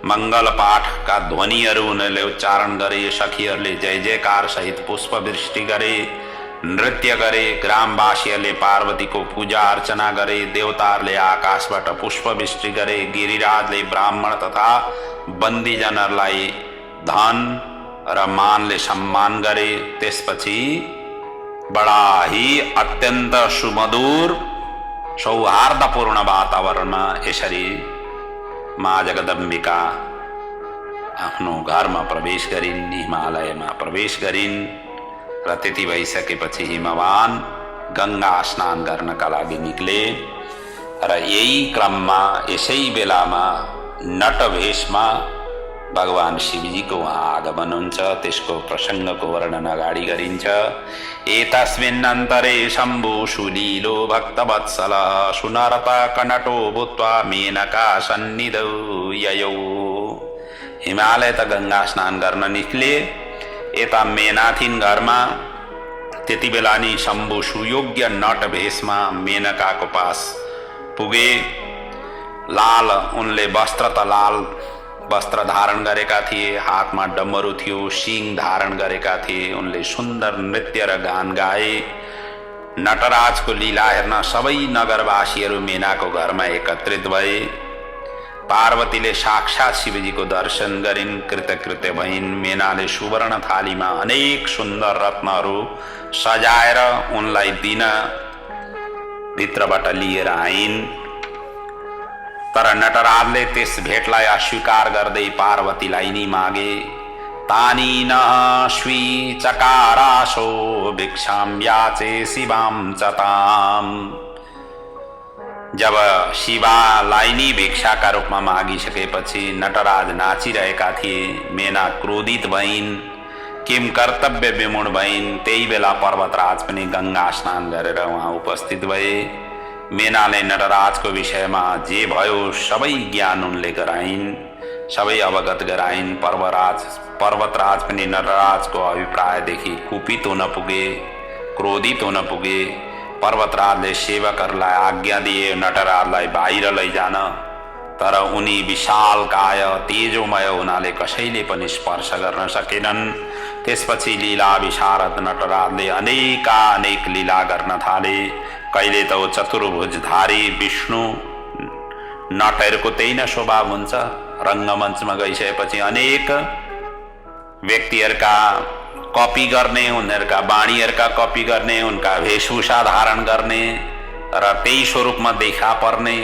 Speaker 1: मङ्गल पाठका ध्वनिहरू उनीहरूले उच्चारण गरे। सखीहरूले जय जयकार सहित पुष्पवृष्टि गरे, नृत्य गरे। ग्रामवासीहरूले पार्वतीको पूजा अर्चना गरे। देवताहरूले आकाशबाट पुष्पवृष्टि गरे। गिरिराजले ब्राह्मण तथा बन्दीजनहरूलाई धन र मानले सम्मान गरे। त्यसपछि बडा ही अत्यन्त सुमधुर सौहार्दपूर्ण वातावरणमा यसरी माँ जगदम्बिका आफ्नो घरमा प्रवेश गरिन्, हिमालयमा प्रवेश गरिन्। र त्यति भइसकेपछि हिमवान गङ्गा स्नान गर्नका लागि निक्ले। र यही क्रममा, यसै बेलामा नटभेषमा भगवान शिवजीको वहाँ आगमन हुन्छ। त्यसको प्रसङ्गको वर्णन अगाडि गरिन्छ। एतस्मिन्नन्तरे शम्भु सुलीलो भक्तवत्सल सुनरत कनटो भूत्वा मेनका सन्निधौ ययौ। हिमालय त गङ्गा स्नान गर्न निक्ले। यता मेनाथिन घरमा त्यति बेला नि शम्भु सुयोग्य नट भेषमा मेनकाको पास पुगे। लाल उनले लाल वस्त्र धारण गरेका थिए। हातमा डमरू थियो, सिङ धारण गरेका थिए। उनले सुन्दर नृत्य र गान गाए। नटराजको लीला हेर्न सबै नगरवासीहरू मेनाको घरमा एकत्रित भए। पार्वतीले साक्षात शिवजीको दर्शन गरिन्, कृतकृत्य भइन्। मेनाले सुवर्ण थालीमा अनेक सुन्दर रत्नहरू सजाएर उनलाई दिन भित्रबाट लिएर आइन्। तर नटराजले त्यस भेटलाई अस्वीकार गर्दै पार्वतीलाई नि मागे। तानी न स्वी चकारासो भिक्षां याचे शिवां च ताम्। जब शिवालाई नै भिक्षाका रूपमा मागिसकेपछि नटराज नाचिरहेका थिए। मेना क्रोधित भइन्, किम कर्तव्य विमूढ भइन्। त्यही बेला पर्वतराज पनि गंगा स्नान गरेर उहाँ उपस्थित भए। मेनाले नटराजको विषयमा जे भयो सबै ज्ञान उनले गराइन्, सबै अवगत गराइन्। पर्वतराज पनि नटराजको अभिप्रायदेखि कुपित हुन पुगे, क्रोधित हुन पुगे। पर्वतराजले सेवकहरूलाई आज्ञा दिए नटराजलाई बाहिर लैजान, तर उनी विशालकाय तेजोमय हुनाले कसैले पनि स्पर्श गर्न सकेनन्। त्यसपछि लीला विशारद नटराजले अनेक लीला गर्न थाले। कहिले त चतुर्भुजधारी विष्णु, नटहरूको त्यही न स्वभाव हुन्छ, रङ्गमञ्चमा गइसकेपछि अनेक व्यक्तिहरूका कपी गर्ने, उनीहरूका वाणीहरूका कपी गर्ने, उनका वेशभूषा धारण गर्ने र त्यही स्वरूपमा देखा पर्ने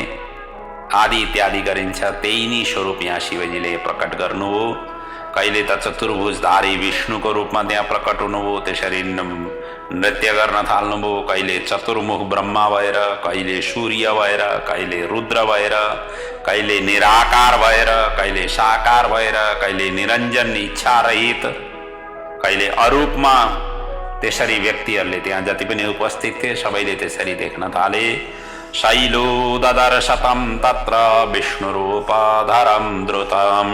Speaker 1: आदि इत्यादि गरिन्छ। त्यही नै स्वरूप यहाँ शिवजीले प्रकट गर्नु हो। कहिले त चतुर्भुजधारी विष्णुको रूपमा त्यहाँ प्रकट हुनुभयो, त्यसरी नृत्य गर्न थाल्नुभयो। कहिले चतुर्मुख ब्रह्मा भएर, कहिले सूर्य भएर, कहिले रुद्र भएर, कहिले निराकार भएर, कहिले साकार भएर, कहिले निरञ्जन इच्छा रहित, कहिले अरूपमा। त्यसरी व्यक्तिहरूले त्यहाँ जति पनि उपस्थित थिए सबैले त्यसरी देख्न थाले। शैलो ददर्शतं तत्र विष्णुरूपधरं द्रुतं,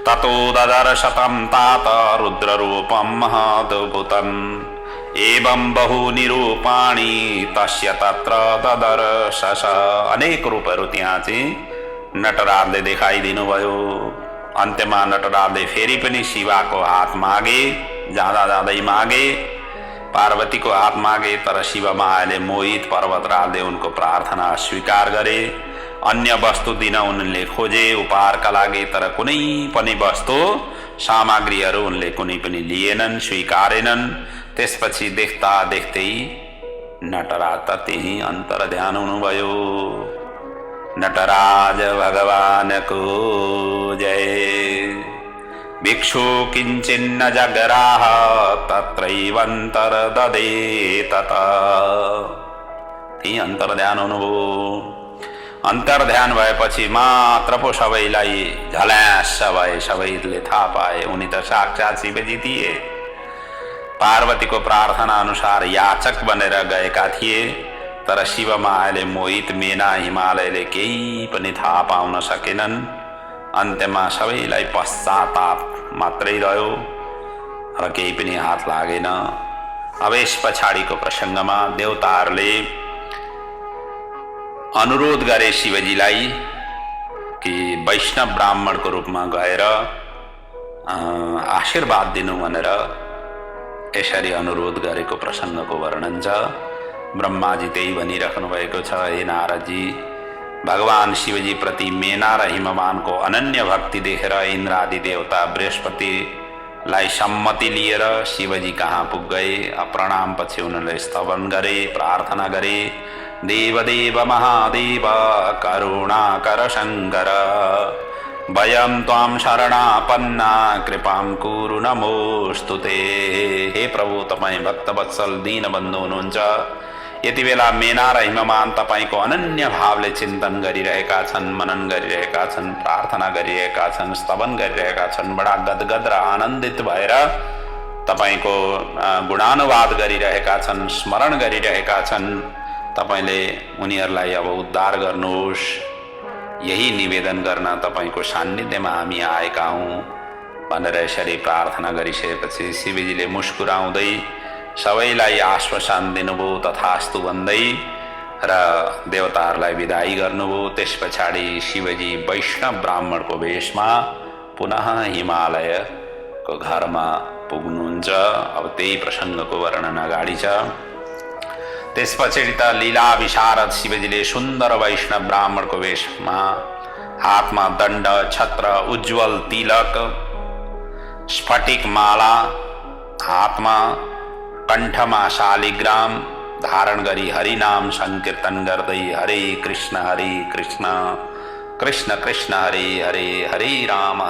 Speaker 1: ततो ददर्शतं तात रुद्ररूपं महदद्भुतम्। एवं बहुनि रूपाणि तस्य तत्र ददर्शस। अनेक रूपहरू त्यहाँ चाहिँ नटराजले देखाइदिनु भयो। अन्त्यमा नटराजले फेरि पनि शिवाको हात मागे, जाँदा जाँदै मागे, पार्वतीको हात मागे, तर शिवमायाले मोहित पर्वतराजले उनको प्रार्थना स्वीकार गरे। अन्य वस्तु दिन उनले खोजे उपहारका लागि, तर कुनै पनि वस्तु सामग्रीहरू उनले कुनै पनि लिएनन्, स्वीकारेनन्। त्यसपछि देख्दा देख्दै नटराज त त्यही अन्तर ध्यान हुनुभयो। नटराज भगवानको जय। भिक्षु किञ्चिन्न जगराह तत्रैवन्तर ददे तत। त्यही अन्तर ध्यान हुनुभयो। अन्तर ध्यान भएपछि मात्र पो सबैलाई झल्यास भए, सबैले थाहा पाए उनी त साक्षात् शिवजी थिए। पार्वतीको प्रार्थना अनुसार याचक बनेर गएका थिए, तर शिवमायाले मोहित मेना हिमालयले केही पनि थाहा पाउन सकेनन्। अन्त्यमा सबैलाई पश्चाताप मात्रै रह्यो र केही पनि हात लागेन। अब यस पछाडिको प्रसङ्गमा देवताहरूले अनुरोध गरे शिवजीलाई कि वैष्णव ब्राह्मणको रूपमा गएर आशीर्वाद दिनु भनेर यसरी अनुरोध गरेको प्रसङ्गको वर्णन छ। ब्रह्माजी त्यही भनिराख्नु भएको छ, हे नारदजी, भगवान शिवजी प्रति मेना र हिमवानको अनन्य भक्ति देखेर इन्द्रादि देवता बृहस्पतिलाई सम्मति लिएर शिवजी कहाँ पुग गए। प्रणाम पछि उनले स्तवन गरे, प्रार्थना गरे, देवदेव महादेव करुणाकर शङ्कर, वयं त्वां शरणापन्ना कृपां कुरु नमोस्तुते। हे प्रभु, तपाईँ भक्तवत्सल दीनबन्धु हुनुहुन्छ। यति बेला मेना र हिममान तपाईको अनन्य भावले चिन्तन गरिरहेका छन्, मनन गरिरहेका छन्, प्रार्थना गरिरहेका छन्, स्तवन गरिरहेका छन्। बडा गदगद र आनन्दित भएर तपाईको गुणानुवाद गरिरहेका छन्, स्मरण गरिरहेका छन्। तपाईले उनीहरूलाई अब उद्धार गर्नुहोस्, यही निवेदन गर्न तपाईको सान्निध्यमा हामी आएका हौं भनेर यसरी प्रार्थना गरिसकेपछि शिवजीले मुस्कुराउँदै सबैलाई आश्वासन दिनुभयो, तथास्तु भन्दै र देवताहरूलाई विदाई गर्नुभयो। त्यस पछाडि शिवजी वैष्णव ब्राह्मणको वेशमा पुनः हिमालयको घरमा पुग्नुहुन्छ। अब त्यही प्रसङ्गको वर्णन अगाडि छ। त्यसपछि त लीला विशारद शिवजीले सुन्दर वैष्णव ब्राह्मणको वेशमा हातमा दण्ड, छत्र, उज्जवल तिलक, स्फटिक माला, हातमा कण्ठमा शालिग्राम धारण गरी हरिनाम संकीर्तन गर्दै हरे कृष्ण कृष्ण कृष्ण हरे हरे, हरे राम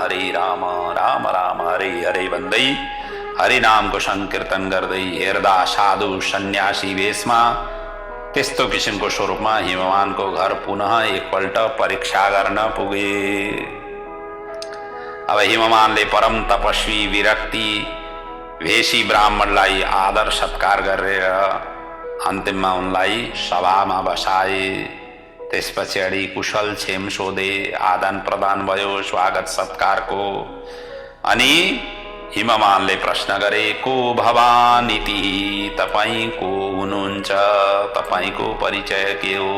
Speaker 1: राम राम हरे हरे भन्दै हरिनामको संकीर्तन गर्दै हेर्दा साधु सन्यासी वेशमा त्यस्तो किसिमको स्वरूपमा हिमवानको घर पुनः एकपल्ट परीक्षा गर्न पुगे। अब हिमवानले परम तपस्वी विरक्ति भेषी ब्राह्मणलाई आदर सत्कार गरेर अन्तिममा उनलाई सभामा बसाए। त्यसपछि कुशल क्षेम सोधे, आदान प्रदान भयो स्वागत सत्कारको। अनि हिमवानले प्रश्न गरे, को भवान इति, तपाईँ को हुनुहुन्छ, तपाईँको परिचय के हो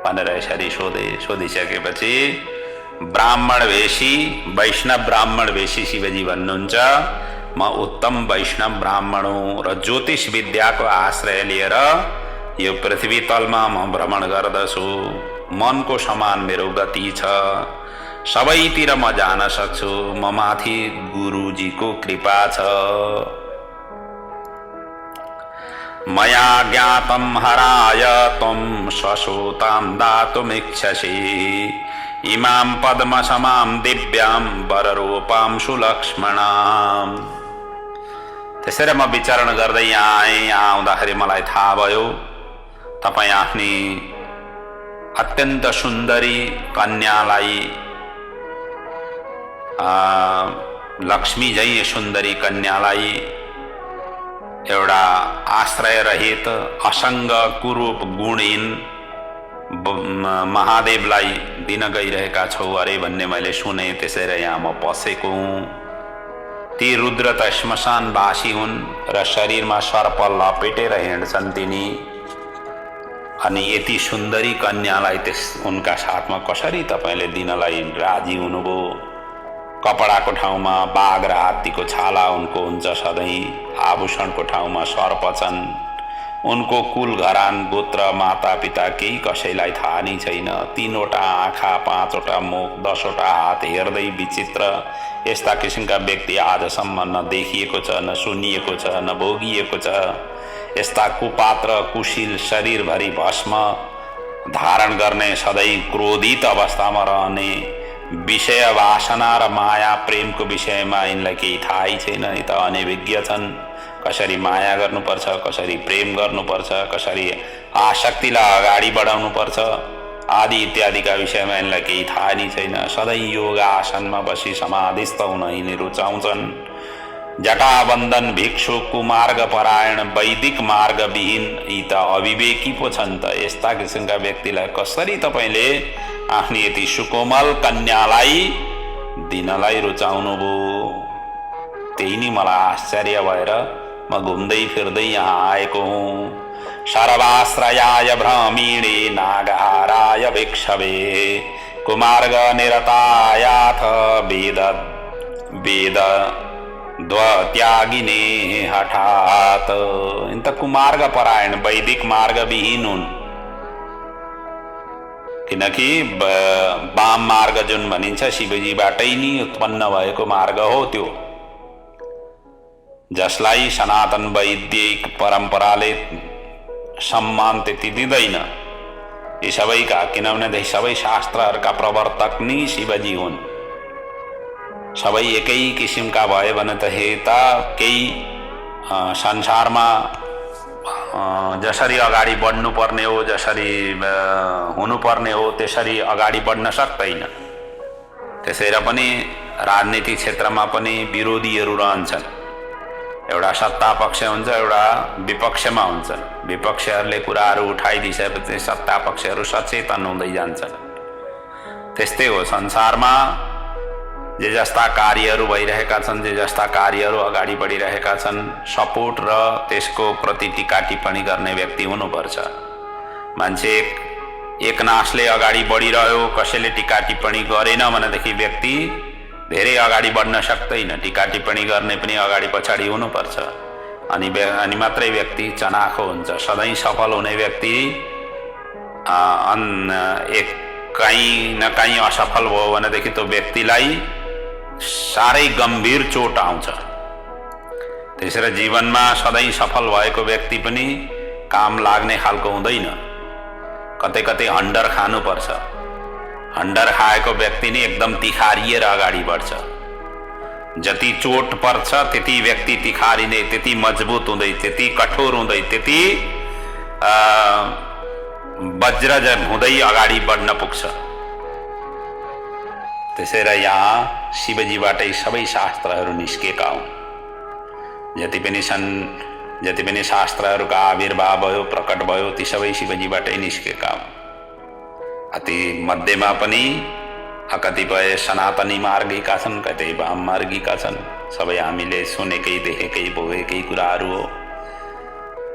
Speaker 1: भनेर यसरी सोधे। सोधिसकेपछि ब्राह्मण वेशी, वैष्णव ब्राह्मण वेशी शिवजी भन्नुहुन्छ, म उत्तम वैष्णव ब्राह्मण हुँ र ज्योतिष विद्याको आश्रय लिएर यो पृथ्वी तलमा म भ्रमण गर्दछु। मनको समान मेरो गति छ, सबैतिर म जान सक्छु, म माथि गुरुजीको कृपा छ। मया ज्ञातं हराय त्वं स्वशोतां दातुमिच्छसि, इमां पद्मसमां दिव्यां वररूपां सुलक्ष्मणाम्। त्यसरी म विचरण गर्दै यहाँ आएँ। यहाँ आउँदाखेरि मलाई थाहा भयो तपाईँ आफ्नी अत्यन्त सुन्दरी कन्यालाई, लक्ष्मी झैं सुन्दरी कन्यालाई एउटा आश्रय रहित असङ्ग कुरूप गुणहीन महादेवलाई दिन गइरहेका छौ अरे भन्ने मैले सुने। त्यसैले यहाँ म पसेको हुँ। ती रुद्र त श्मशानवासी हुन् र शरीरमा सर्प लपेटेर हिँड्छन् तिनी। अनि यति सुन्दरी कन्यालाई उनका साथमा कसरी तपाईले दिनलाई राजी हुनुभयो? कपडाको ठाउँमा बाघ र हात्तीको छाला उनको हुन्छ सधैँ, आभूषणको ठाउँमा सर्प छन्। उनको कुल घरान गोत्र माता पिता केही कसैलाई थाहा नै छैन। 3वटा आँखा, 5वटा मुख, 10वटा हात, हेर्दै विचित्र यस्ता किसिमका व्यक्ति आजसम्म न देखिएको छ, न सुनिएको छ, न भोगिएको छ। यस्ता कुपात्र कुशील शरीरभरि भस्म धारण गर्ने, सधैँ क्रोधित अवस्थामा रहने, विषय वासना र माया प्रेमको विषयमा यिनलाई केही थाहै छैन। यी त अनभिज्ञ छन्। कसरी माया गर्नुपर्छ, कसरी प्रेम गर्नुपर्छ, कसरी आसक्तिलाई अगाडि बढाउनुपर्छ आदि इत्यादिका विषयमा यिनलाई केही थाहा नै छैन। सधैँ योग आसनमा बसी समाधिस्थ हुन यिनी रुचाउँछन्। जटाबन्धन भिक्षु कुमार्ग परायण वैदिक मार्ग विहीन यी त अविवेकी पो छन् त। यस्ता किसिमका व्यक्तिलाई कसरी तपाईले आफ्नी यति सुकोमल कन्यालाई दिनलाई रुचाउनु भयो? त्यही नि मलाई आश्चर्य भएर म घुम्दै फिर्दै यहाँ आएको हुँ। सर्वाश्रयाय भ्रमीणे नागहाराय भिक्षवे, कुमार्ग निरतायाथ वेद वेद द्वत्यागिने हठात। इन त कुमार्ग परायण वैदिक मार्ग विहीन हुन्। किनकि वाम मार्ग जुन भनिन्छ शिवजीबाटै नि उत्पन्न भएको मार्ग हो त्यो, जसलाई सनातन वैदिक परम्पराले सम्मान त्यति दिँदैन यी सबैका। किनभने सबै शास्त्रहरूका प्रवर्तक नै शिवजी हुन्। सबै एकै किसिमका भए भने त हेता केही संसारमा जसरी अगाडि बढ्नुपर्ने हो, जसरी हुनुपर्ने हो त्यसरी अगाडि बढ्न सक्दैन। त्यसैले पनि राजनीतिक क्षेत्रमा पनि विरोधीहरू रहन्छन्। एउटा सत्ता पक्ष हुन्छ, एउटा विपक्षमा हुन्छन्। विपक्षहरूले कुराहरू उठाइदिएपछि सत्ता पक्षहरू सचेतन हुँदै जान्छन्। त्यस्तै हो संसारमा जे जस्ता कार्यहरू भइरहेका छन्, जे जस्ता कार्यहरू अगाडि बढिरहेका छन्, सपोर्ट र त्यसको प्रति टीका टिप्पणी गर्ने व्यक्ति हुनुपर्छ। मान्छे एक नासले अगाडि बढिरह्यो, कसैले टीका टिप्पणी गरेन भनेदेखि व्यक्ति धेरै अगाडि बढ्न सक्दैन। टीका टिप्पणी गर्ने पनि अगाडि पछाडि हुनुपर्छ। अनि मात्रै व्यक्ति चनाखो हुन्छ। सधैँ सफल हुने व्यक्ति एक कहीँ न कहीँ असफल भयो भनेदेखि त्यो व्यक्तिलाई साह्रै गम्भीर चोट आउँछ। त्यसैले जीवनमा सधैँ सफल भएको व्यक्ति पनि काम लाग्ने खालको हुँदैन। कतै कतै हन्डर खानुपर्छ। हन्डर खाएको व्यक्ति नै एकदम तिखारिएर अगाडि बढ्छ। जति चोट पर्छ त्यति व्यक्ति तिखारिँदै, त्यति मजबुत हुँदै, त्यति कठोर हुँदै, त्यति वज्र हुँदै अगाडि बढ्न पुग्छ। त्यसैले यहाँ शिवजीबाटै सबै शास्त्रहरू निस्केका हुन्। जति पनि छन्, जति पनि शास्त्रहरूका आविर्भाव भयो, प्रकट भयो, ती सबै शिवजीबाटै निस्केका हुन्। अति मध्येमा पनि कतिपय सनातनी मार्गीका छन्, कतै वाम मार्गीका छन्। सबै हामीले सुनेकै, देखेकै, भोगेकै कुराहरू हो।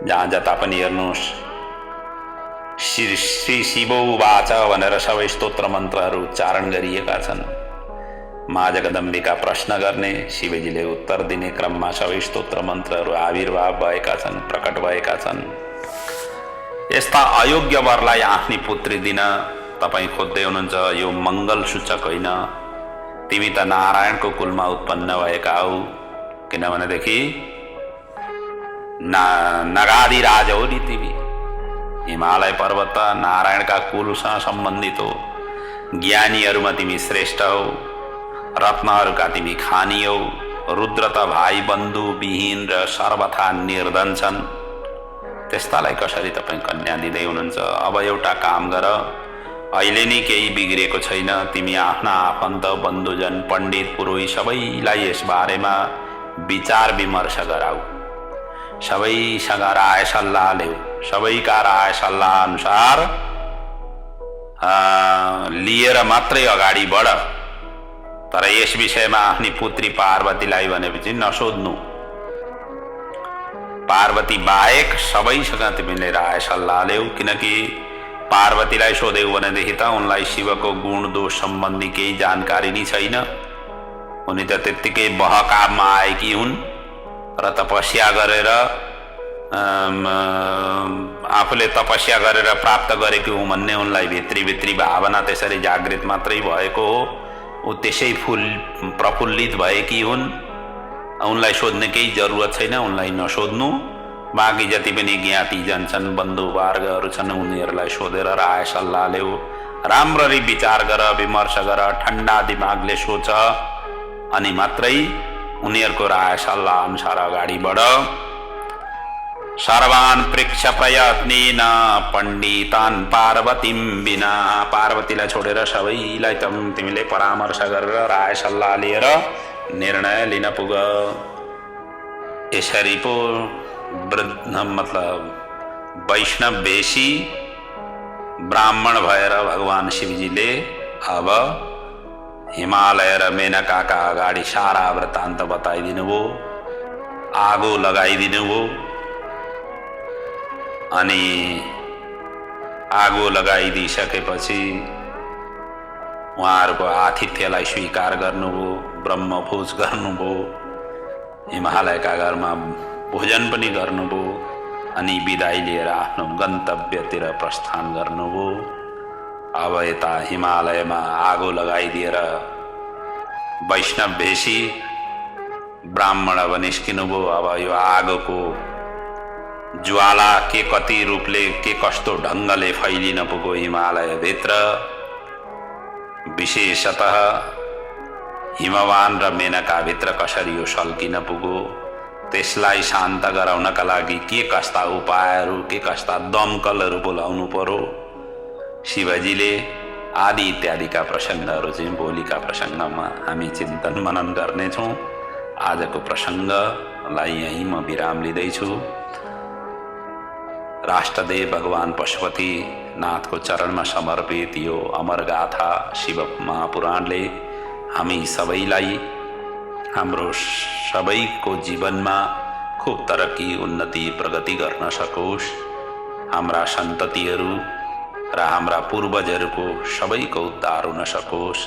Speaker 1: जहाँ जता पनि हेर्नुहोस् श्री शिव उवाच भनेर सबै स्तोत्र मन्त्रहरू उच्चारण गरिएका छन्। माँ जगदम्बिका प्रश्न गर्ने, शिवजीले उत्तर दिने क्रममा सबै स्तोत्र मन्त्रहरू आविर्भाव भएका छन्, प्रकट भएका छन्। यस्ता अयोग्य वरलाई आफ्नी पुत्री दिन तपाईँ खोज्दै हुनुहुन्छ, यो मङ्गल सूचक होइन। तिमी त नारायणको कुलमा उत्पन्न भएका हौ। किनभनेदेखि नगाधिराज हो नि तिमी। हिमालय पर्वत नारायणका कुलसँग सम्बन्धित हो। ज्ञानीहरूमा तिमी श्रेष्ठ हौ, रत्नहरूका तिमी खानी हौ। रुद्र त भाइ बन्धु विहीन र सर्वथा निर्धन छन्। त्यस्तालाई कसरी तपाईँ कन्या दिँदै हुनुहुन्छ? अब एउटा काम गर, अहिले नै केही बिग्रेको छैन। तिमी आफ्ना आफन्त, बन्धुजन, पण्डित, पुरोहित सबैलाई यस बारेमा विचार विमर्श गराऊ। सबैसँग राय सल्लाह ल्याऊ। सबैका राय सल्लाह अनुसार लिएर मात्रै अगाडि बढ। तर यस विषयमा आफ्नी पुत्री पार्वतीलाई भनेपछि नसोध्नु। पार्वती बाहेक सबैसँग तिमीले राय सल्लाह ल्याऊ। किनकि पार्वतीलाई सोध्यौ भनेदेखि त उनलाई शिवको गुण दोष सम्बन्धी केही जानकारी नै छैन। उनी त त्यत्तिकै बहकाममा आएकी हुन् र तपस्या गरेर आफूले तपस्या गरेर प्राप्त गरेकी हुँ भन्ने उनलाई भित्री भावना त्यसरी जागृत मात्रै भएको हो। ऊ त्यसै प्रफुल्लित भएकी हुन्। उनलाई सोध्ने केही जरुरत छैन, उनलाई नसोध्नु। बाँकी जति पनि ज्ञातिजन छन्, बन्धुवर्गहरू छन्, उनीहरूलाई सोधेर राय सल्लाह ल्याऊ। राम्ररी विचार गर, विमर्श गर, ठन्डा दिमागले सोच, अनि मात्रै उनीहरूको राय सल्लाह अनुसार अगाडि बढ। सर्वान् पृक्ष प्रयत्नेन पण्डितान् पार्वतीं विना। पार्वतीलाई छोडेर सबैलाई तिमीले परामर्श गरेर राय सल्लाह लिएर निर्णय लिन पुग। यसरी पो वृद्ध मतलब वैष्णव वेशी ब्राह्मण भएर भगवान शिवजीले अब हिमालय र मेनकाका अगाडि सारा वृत्तान्त बताइदिनु भयो, आगो लगाइदिनु भयो। अनि आगो लगाइदिइसकेपछि उहाँहरूको आतिथ्यलाई स्वीकार गर्नुभयो, ब्रह्मभोज गर्नुभयो, हिमालयका घरमा भोजन पनि गर्नुभयो। अनि बिदाई लिएर आफ्नो गन्तव्यतिर प्रस्थान गर्नुभयो। अब यता हिमालयमा आगो लगाइदिएर वैष्णव वेशी ब्राह्मण अब निस्किनुभयो। अब यो आगोको ज्वाला के कति रूपले, के कस्तो ढङ्गले फैलिन पुग्यो हिमालयभित्र। विशेषतः हिमवान र मेनकाभित्र कसरी यो सल्किन पुग्यो, त्यसलाई शान्त गराउनका लागि के कस्ता उपायहरू, के कस्ता दमकलहरू बोलाउनु पर्यो शिवजीले, आदि इत्यादिका प्रसङ्गहरू चाहिँ भोलिका प्रसङ्गमा हामी चिन्तन मनन गर्नेछौँ। आजको प्रसङ्गलाई यहीँ म विराम लिँदैछु। राष्ट्रदेव भगवान पशुपति नाथको चरणमा समर्पित यो अमर गाथा शिव महापुराणले हामी सबैलाई, हाम्रो सबैको जीवनमा खूब तरक्की, उन्नति, प्रगति गर्न सकोस्। हाम्रा सन्ततिहरू र हाम्रा पूर्वजहरूको सबैको उद्धार हुन सकोस्।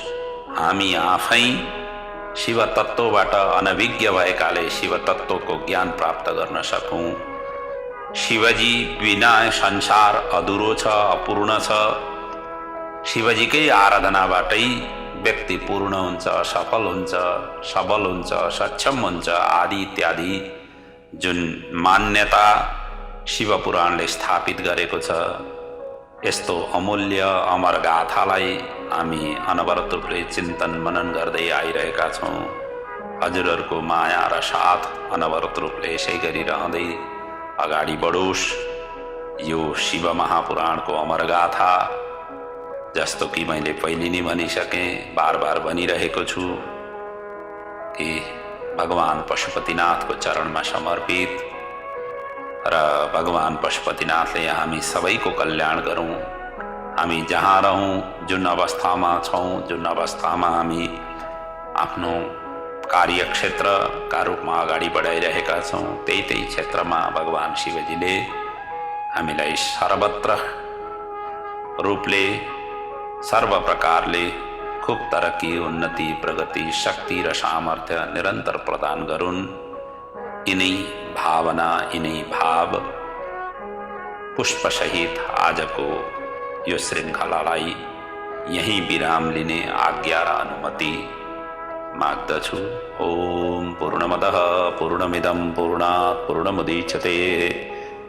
Speaker 1: हामी आफै शिव तत्त्वबाट अनभिज्ञ भएकाले शिव तत्त्वको ज्ञान प्राप्त गर्न सकौँ। शिवजी बिना संसार अधुरो छ, अपूर्ण छ। शिवजीकै आराधनाबाटै व्यक्ति पूर्ण हुन्छ, सफल हुन्छ, सबल हुन्छ, सक्षम हुन्छ, आदि इत्यादि जुन मान्यता शिवपुराणले स्थापित गरेको छ। यस्तो अमूल्य अमर गाथालाई हामी अनवरत रूपले चिन्तन मनन गर्दै आइरहेका छौँ। हजुरहरूको माया र साथ अनवरत रूपले यसै गरी रहँदै अगाडि बढोस्। यो शिव महापुराण को अमर गाथा, जस्तो कि मैले पहिले नै भनिसकेँ, बार बार भनिरहेको छु कि भगवान पशुपतिनाथको चरणमा समर्पित र भगवान पशुपतिनाथले हामी सबैको कल्याण गरौँ। हामी जहाँ रहौँ, जुन अवस्थामा छौँ, जुन अवस्थामा हामी आफ्नो कार्यक्षेत्रका रूपमा अगाडि बढाइरहेका छौँ, त्यही क्षेत्रमा भगवान शिवजीले हामीलाई सर्वत्र रूपले, सर्व प्रकारले खूब तरक्की, उन्नति, प्रगति, शक्ति र सामर्थ्य निरन्तर प्रदान गरून्। यिनै भावना, यिनै भाव पुष्पसहित आजको यो श्रृङ्खलालाई यही विराम लिने आज्ञा र अनुमति माग्दछु। ओम पूर्णमदः पूर्णमिदं पूर्णात् पूर्णमुदच्यते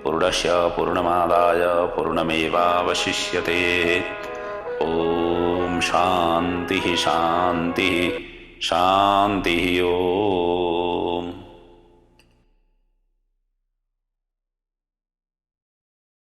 Speaker 1: पूर्णस्य पूर्णमादाय पूर्णमेवावशिष्यते। ओम शांति शांति शांति। ओम।